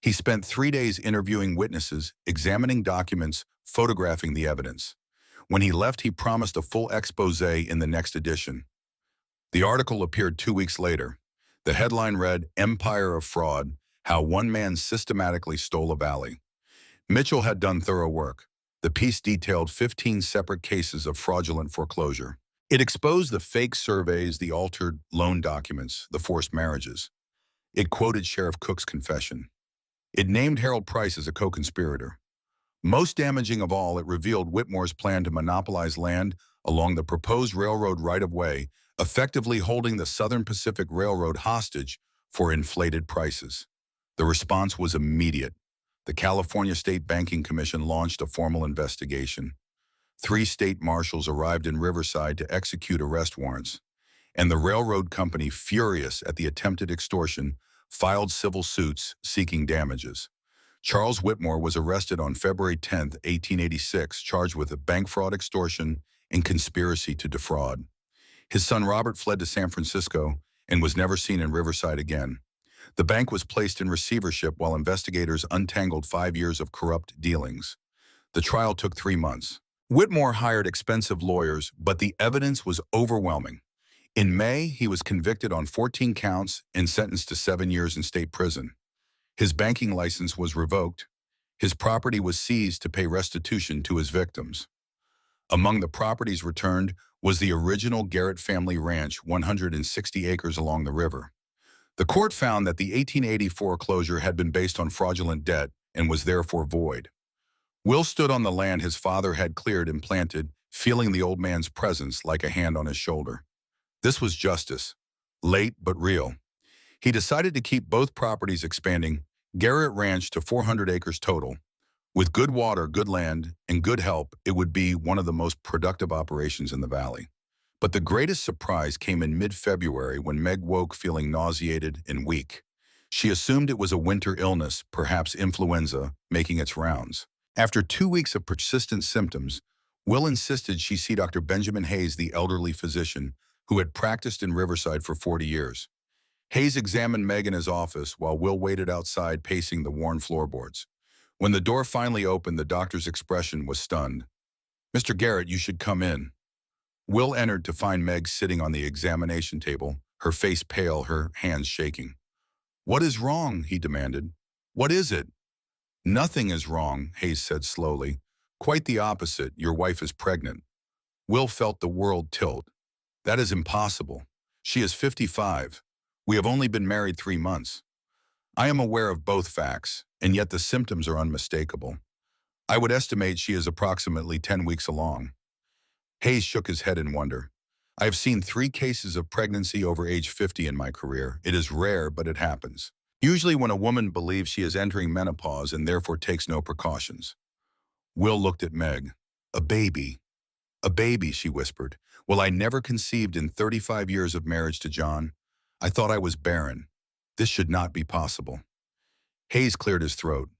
He spent 3 days interviewing witnesses, examining documents, photographing the evidence. When he left, he promised a full expose in the next edition. The article appeared 2 weeks later. The headline read, Empire of Fraud, How One Man Systematically Stole a Valley. Mitchell had done thorough work. The piece detailed 15 separate cases of fraudulent foreclosure. It exposed the fake surveys, the altered loan documents, the forced marriages. It quoted Sheriff Cook's confession. It named Harold Price as a co-conspirator. Most damaging of all, it revealed Whitmore's plan to monopolize land along the proposed railroad right-of-way, effectively holding the Southern Pacific Railroad hostage for inflated prices. The response was immediate. The California State Banking Commission launched a formal investigation. 3 state marshals arrived in Riverside to execute arrest warrants, and the railroad company, furious at the attempted extortion, filed civil suits seeking damages. Charles Whitmore was arrested on February 10, 1886, charged with bank fraud, extortion, and conspiracy to defraud. His son Robert fled to San Francisco and was never seen in Riverside again. The bank was placed in receivership while investigators untangled 5 years of corrupt dealings. The trial took 3 months. Whitmore hired expensive lawyers, but the evidence was overwhelming. In May, he was convicted on 14 counts and sentenced to 7 years in state prison. His banking license was revoked. His property was seized to pay restitution to his victims. Among the properties returned was the original Garrett family ranch, 160 acres along the river. The court found that the 1880 foreclosure had been based on fraudulent debt and was therefore void. Will stood on the land his father had cleared and planted, feeling the old man's presence like a hand on his shoulder. This was justice, late but real. He decided to keep both properties, expanding Garrett Ranch to 400 acres total. With good water, good land, and good help, it would be one of the most productive operations in the valley. But the greatest surprise came in mid-February when Meg woke feeling nauseated and weak. She assumed it was a winter illness, perhaps influenza, making its rounds. After 2 weeks of persistent symptoms, Will insisted she see Dr. Benjamin Hayes, the elderly physician who had practiced in Riverside for 40 years. Hayes examined Meg in his office while Will waited outside pacing the worn floorboards. When the door finally opened, the doctor's expression was stunned. "Mr. Garrett, you should come in." Will entered to find Meg sitting on the examination table, her face pale, her hands shaking. "What is wrong?" he demanded. "What is it?" "Nothing is wrong," Hayes said slowly. "Quite the opposite. Your wife is pregnant." Will felt the world tilt. "That is impossible. She is 55. We have only been married 3 months. I am aware of both facts, and yet the symptoms are unmistakable. I would estimate she is approximately 10 weeks along." Hayes shook his head in wonder. "I have seen 3 cases of pregnancy over age 50 in my career. It is rare, but it happens. Usually when a woman believes she is entering menopause and therefore takes no precautions." Will looked at Meg. "A baby. A baby," she whispered. "Well, I never conceived in 35 years of marriage to John. I thought I was barren. This should not be possible." Hayes cleared his throat.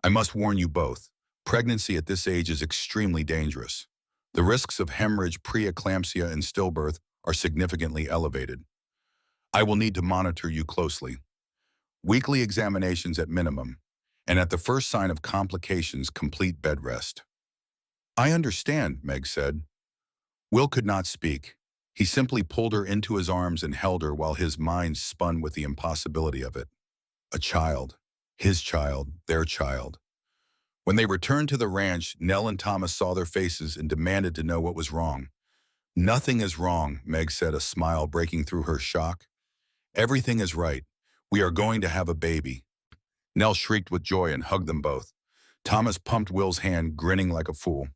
"I must warn you both. Pregnancy at this age is extremely dangerous. The risks of hemorrhage, preeclampsia, and stillbirth are significantly elevated. I will need to monitor you closely. Weekly examinations at minimum, and at the first sign of complications, complete bed rest." "I understand," Meg said. Will could not speak. He simply pulled her into his arms and held her while his mind spun with the impossibility of it. A child. His child. Their child. When they returned to the ranch, Nell and Thomas saw their faces and demanded to know what was wrong. "Nothing is wrong," Meg said, a smile breaking through her shock. "Everything is right. We are going to have a baby." Nell shrieked with joy and hugged them both. Thomas pumped Will's hand, grinning like a fool.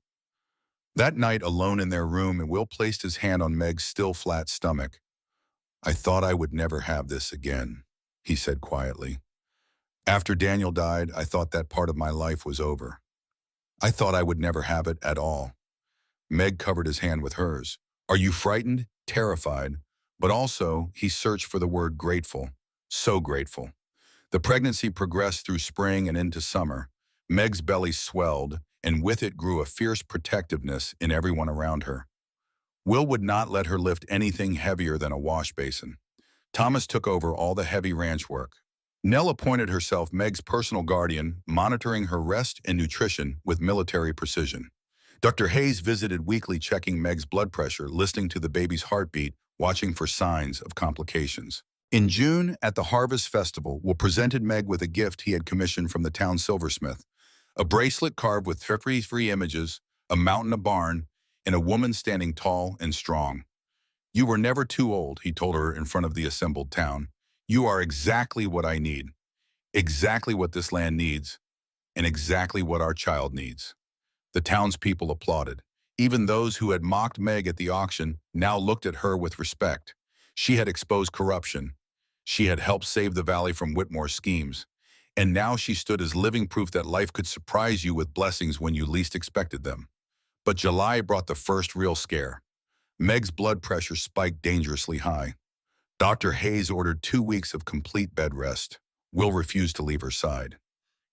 That night, alone in their room, Will placed his hand on Meg's still flat stomach. "I thought I would never have this again," he said quietly. "After Daniel died, I thought that part of my life was over. I thought I would never have it at all." Meg covered his hand with hers. "Are you frightened?" "Terrified." But also, he searched for the word grateful. So grateful. The pregnancy progressed through spring and into summer. Meg's belly swelled, and with it grew a fierce protectiveness in everyone around her. Will would not let her lift anything heavier than a wash basin. Thomas took over all the heavy ranch work. Nell appointed herself Meg's personal guardian, monitoring her rest and nutrition with military precision. Dr. Hayes visited weekly, checking Meg's blood pressure, listening to the baby's heartbeat, watching for signs of complications. In June, at the Harvest Festival, Will presented Meg with a gift he had commissioned from the town silversmith. A bracelet carved with 33 images, a mountain, a barn, and a woman standing tall and strong. "You were never too old," he told her in front of the assembled town. "You are exactly what I need, exactly what this land needs, and exactly what our child needs." The townspeople applauded. Even those who had mocked Meg at the auction now looked at her with respect. She had exposed corruption. She had helped save the valley from Whitmore's schemes. And now she stood as living proof that life could surprise you with blessings when you least expected them. But July brought the first real scare. Meg's blood pressure spiked dangerously high. Dr. Hayes ordered 2 weeks of complete bed rest. Will refused to leave her side.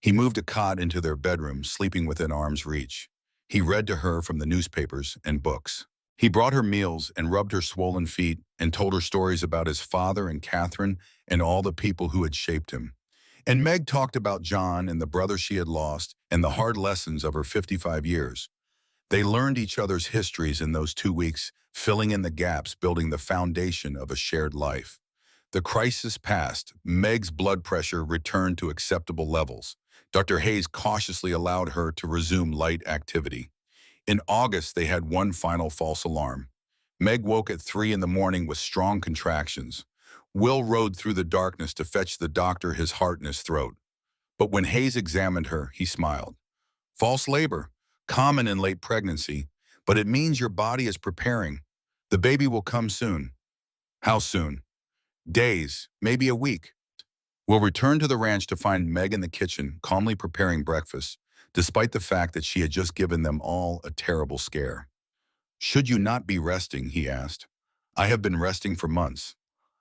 He moved a cot into their bedroom, sleeping within arm's reach. He read to her from the newspapers and books. He brought her meals and rubbed her swollen feet and told her stories about his father and Catherine and all the people who had shaped him. And Meg talked about John and the brother she had lost and the hard lessons of her 55 years. They learned each other's histories in those 2 weeks, filling in the gaps, building the foundation of a shared life. The crisis passed. Meg's blood pressure returned to acceptable levels. Dr. Hayes cautiously allowed her to resume light activity. In August, they had one final false alarm. Meg woke at 3 in the morning with strong contractions. Will rode through the darkness to fetch the doctor, his heart in his throat. But when Hayes examined her, he smiled. False labor, common in late pregnancy, but it means your body is preparing. The baby will come soon. How soon? Days, maybe a week. We'll return to the ranch to find Meg in the kitchen, calmly preparing breakfast, despite the fact that she had just given them all a terrible scare. Should you not be resting, he asked. I have been resting for months.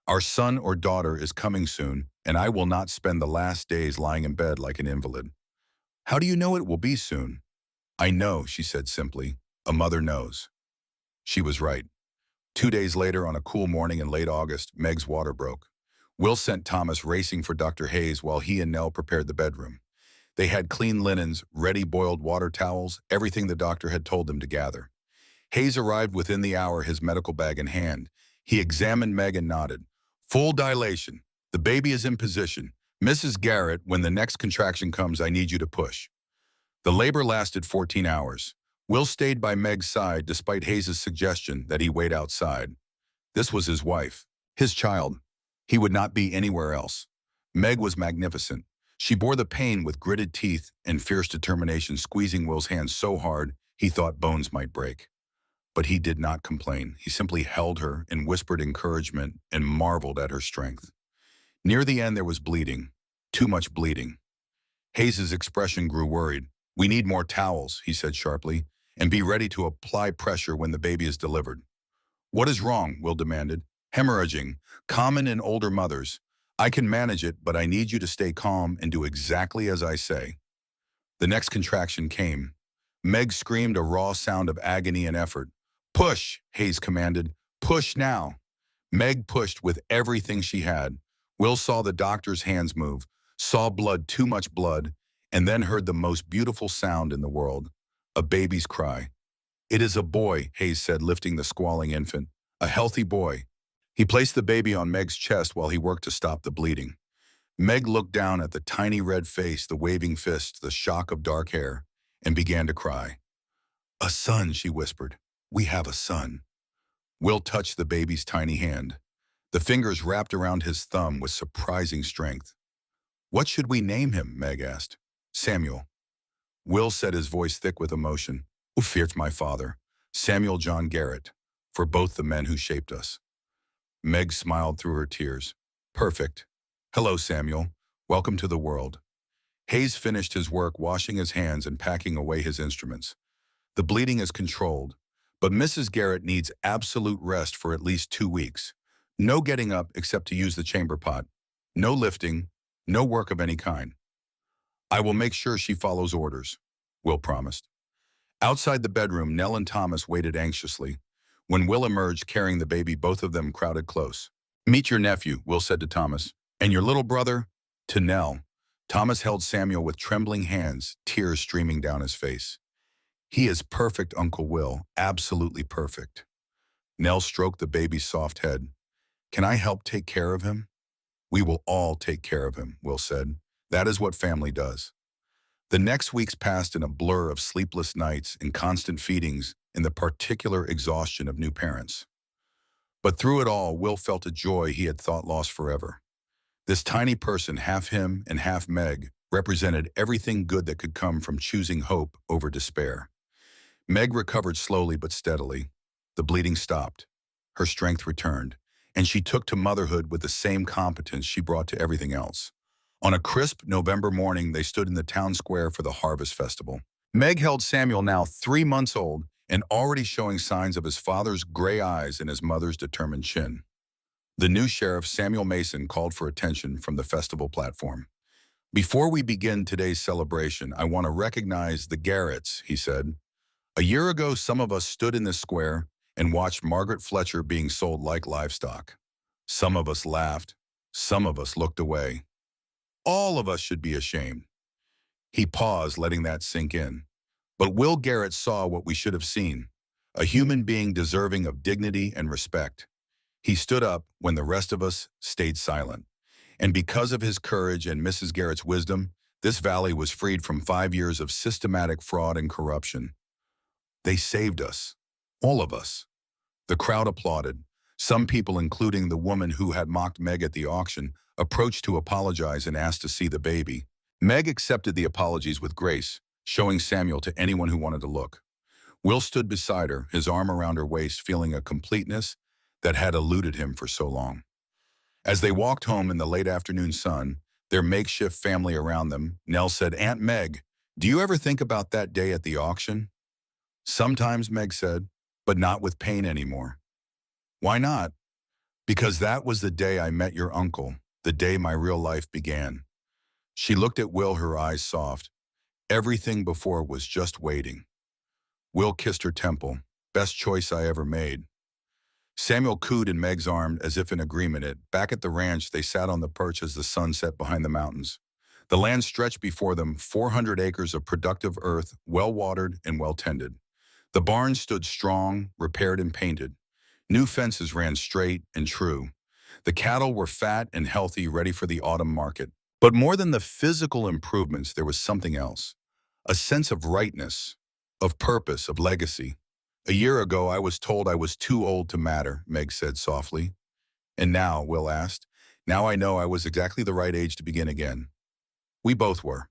Our son or daughter is coming soon, and I will not spend the last days lying in bed like an invalid. How do you know it will be soon? I know, she said simply. A mother knows. She was right. 2 days later, on a cool morning in late August, Meg's water broke. Will sent Thomas racing for Dr. Hayes while he and Nell prepared the bedroom. They had clean linens, ready boiled water towels, everything the doctor had told them to gather. Hayes arrived within the hour, his medical bag in hand. He examined Meg and nodded. Full dilation. The baby is in position. Mrs. Garrett, when the next contraction comes, I need you to push. The labor lasted 14 hours. Will stayed by Meg's side despite Hayes' suggestion that he wait outside. This was his wife, his child. He would not be anywhere else. Meg was magnificent. She bore the pain with gritted teeth and fierce determination, squeezing Will's hands so hard he thought bones might break. But he did not complain. He simply held her and whispered encouragement and marveled at her strength. Near the end, there was bleeding. Too much bleeding. Hayes' expression grew worried. We need more towels, he said sharply, and be ready to apply pressure when the baby is delivered. What is wrong? Will demanded. Hemorrhaging, common in older mothers. I can manage it, but I need you to stay calm and do exactly as I say. The next contraction came. Meg screamed a raw sound of agony and effort. Push, Hayes commanded. Push now. Meg pushed with everything she had. Will saw the doctor's hands move, saw blood, too much blood, and then heard the most beautiful sound in the world, a baby's cry. It is a boy, Hayes said, lifting the squalling infant. A healthy boy. He placed the baby on Meg's chest while he worked to stop the bleeding. Meg looked down at the tiny red face, the waving fists, the shock of dark hair, and began to cry. A son, she whispered. We have a son. Will touched the baby's tiny hand. The fingers wrapped around his thumb with surprising strength. What should we name him? Meg asked. Samuel. Will said, his voice thick with emotion. Who feared my father, Samuel John Garrett, for both the men who shaped us. Meg smiled through her tears. Perfect. Hello, Samuel. Welcome to the world. Hayes finished his work, washing his hands and packing away his instruments. The bleeding is controlled, but Mrs. Garrett needs absolute rest for at least 2 weeks. No getting up except to use the chamber pot. No lifting, no work of any kind. I will make sure she follows orders, Will promised. Outside the bedroom, Nell and Thomas waited anxiously. When Will emerged carrying the baby, both of them crowded close. Meet your nephew, Will said to Thomas. And your little brother? To Nell. Thomas held Samuel with trembling hands, tears streaming down his face. He is perfect, Uncle Will, absolutely perfect. Nell stroked the baby's soft head. Can I help take care of him? We will all take care of him, Will said. That is what family does. The next weeks passed in a blur of sleepless nights and constant feedings and the particular exhaustion of new parents. But through it all, Will felt a joy he had thought lost forever. This tiny person, half him and half Meg, represented everything good that could come from choosing hope over despair. Meg recovered slowly but steadily. The bleeding stopped. Her strength returned, and she took to motherhood with the same competence she brought to everything else. On a crisp November morning, they stood in the town square for the harvest festival. Meg held Samuel, now 3 months old, and already showing signs of his father's gray eyes and his mother's determined chin. The new sheriff, Samuel Mason, called for attention from the festival platform. Before we begin today's celebration, I want to recognize the Garretts, he said. A year ago, some of us stood in this square, and watched Margaret Fletcher being sold like livestock. Some of us laughed. Some of us looked away. All of us should be ashamed. He paused, letting that sink in. But Will Garrett saw what we should have seen, a human being deserving of dignity and respect. He stood up when the rest of us stayed silent. And because of his courage and Mrs. Garrett's wisdom, this valley was freed from 5 years of systematic fraud and corruption. They saved us. All of us. The crowd applauded. Some people, including the woman who had mocked Meg at the auction, approached to apologize and asked to see the baby. Meg accepted the apologies with grace, showing Samuel to anyone who wanted to look. Will stood beside her, his arm around her waist, feeling a completeness that had eluded him for so long. As they walked home in the late afternoon sun, their makeshift family around them, Nell said, "Aunt Meg, do you ever think about that day at the auction?" "Sometimes," Meg said, "but not with pain anymore." "Why not?" "Because that was the day I met your uncle, the day my real life began." She looked at Will, her eyes soft. Everything before was just waiting. Will kissed her temple. "Best choice I ever made." Samuel cooed in Meg's arm as if in agreement. Back at the ranch, they sat on the perch as the sun set behind the mountains. The land stretched before them, 400 acres of productive earth, well-watered and well-tended. The barns stood strong, repaired and painted. New fences ran straight and true. The cattle were fat and healthy, ready for the autumn market. But more than the physical improvements, there was something else. A sense of rightness, of purpose, of legacy. "A year ago, I was told I was too old to matter," Meg said softly. "And now," Will asked, "now I know I was exactly the right age to begin again." We both were.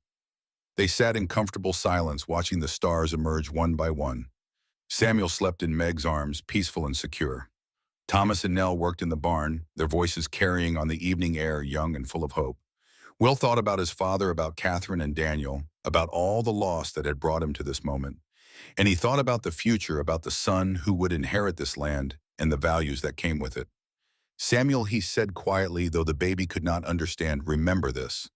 They sat in comfortable silence, watching the stars emerge one by one. Samuel slept in Meg's arms, peaceful and secure. Thomas and Nell worked in the barn, their voices carrying on the evening air, young and full of hope. Will thought about his father, about Catherine and Daniel, about all the loss that had brought him to this moment. And he thought about the future, about the son who would inherit this land and the values that came with it. "Samuel," he said quietly, though the baby could not understand, "remember this.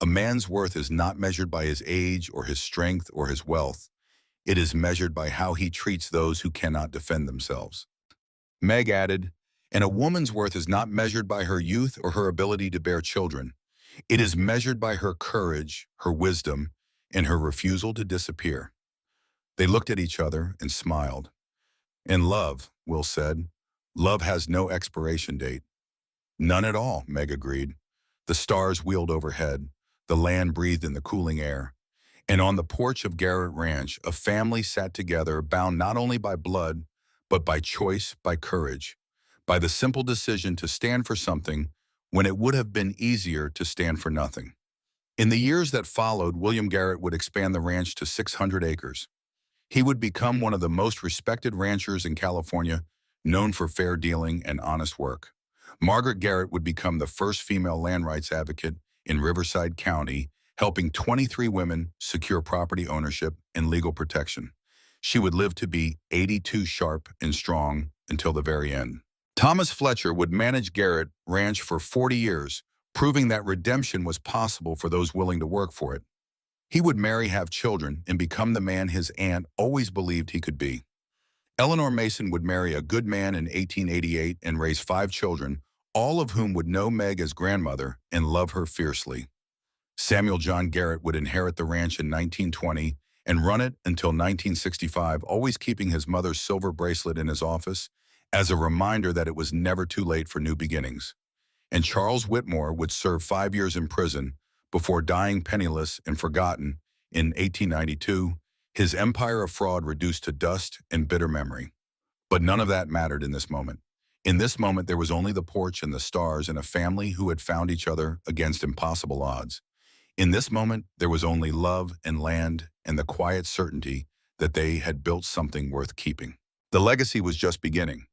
A man's worth is not measured by his age or his strength or his wealth. It is measured by how he treats those who cannot defend themselves." Meg added, "And a woman's worth is not measured by her youth or her ability to bear children. It is measured by her courage, her wisdom, and her refusal to disappear." They looked at each other and smiled. "And love," Will said, "love has no expiration date." "None at all," Meg agreed. The stars wheeled overhead. The land breathed in the cooling air. And on the porch of Garrett Ranch, a family sat together, bound not only by blood, but by choice, by courage, by the simple decision to stand for something when it would have been easier to stand for nothing. In the years that followed, William Garrett would expand the ranch to 600 acres. He would become one of the most respected ranchers in California, known for fair dealing and honest work. Margaret Garrett would become the first female land rights advocate in Riverside County, helping 23 women secure property ownership and legal protection. She would live to be 82 sharp and strong until the very end. Thomas Fletcher would manage Garrett Ranch for 40 years, proving that redemption was possible for those willing to work for it. He would marry, have children, and become the man his aunt always believed he could be. Eleanor Mason would marry a good man in 1888 and raise 5 children, all of whom would know Meg as grandmother and love her fiercely. Samuel John Garrett would inherit the ranch in 1920 and run it until 1965, always keeping his mother's silver bracelet in his office as a reminder that it was never too late for new beginnings. And Charles Whitmore would serve 5 years in prison before dying penniless and forgotten in 1892, his empire of fraud reduced to dust and bitter memory. But none of that mattered in this moment. In this moment, there was only the porch and the stars and a family who had found each other against impossible odds. In this moment, there was only love and land and the quiet certainty that they had built something worth keeping. The legacy was just beginning.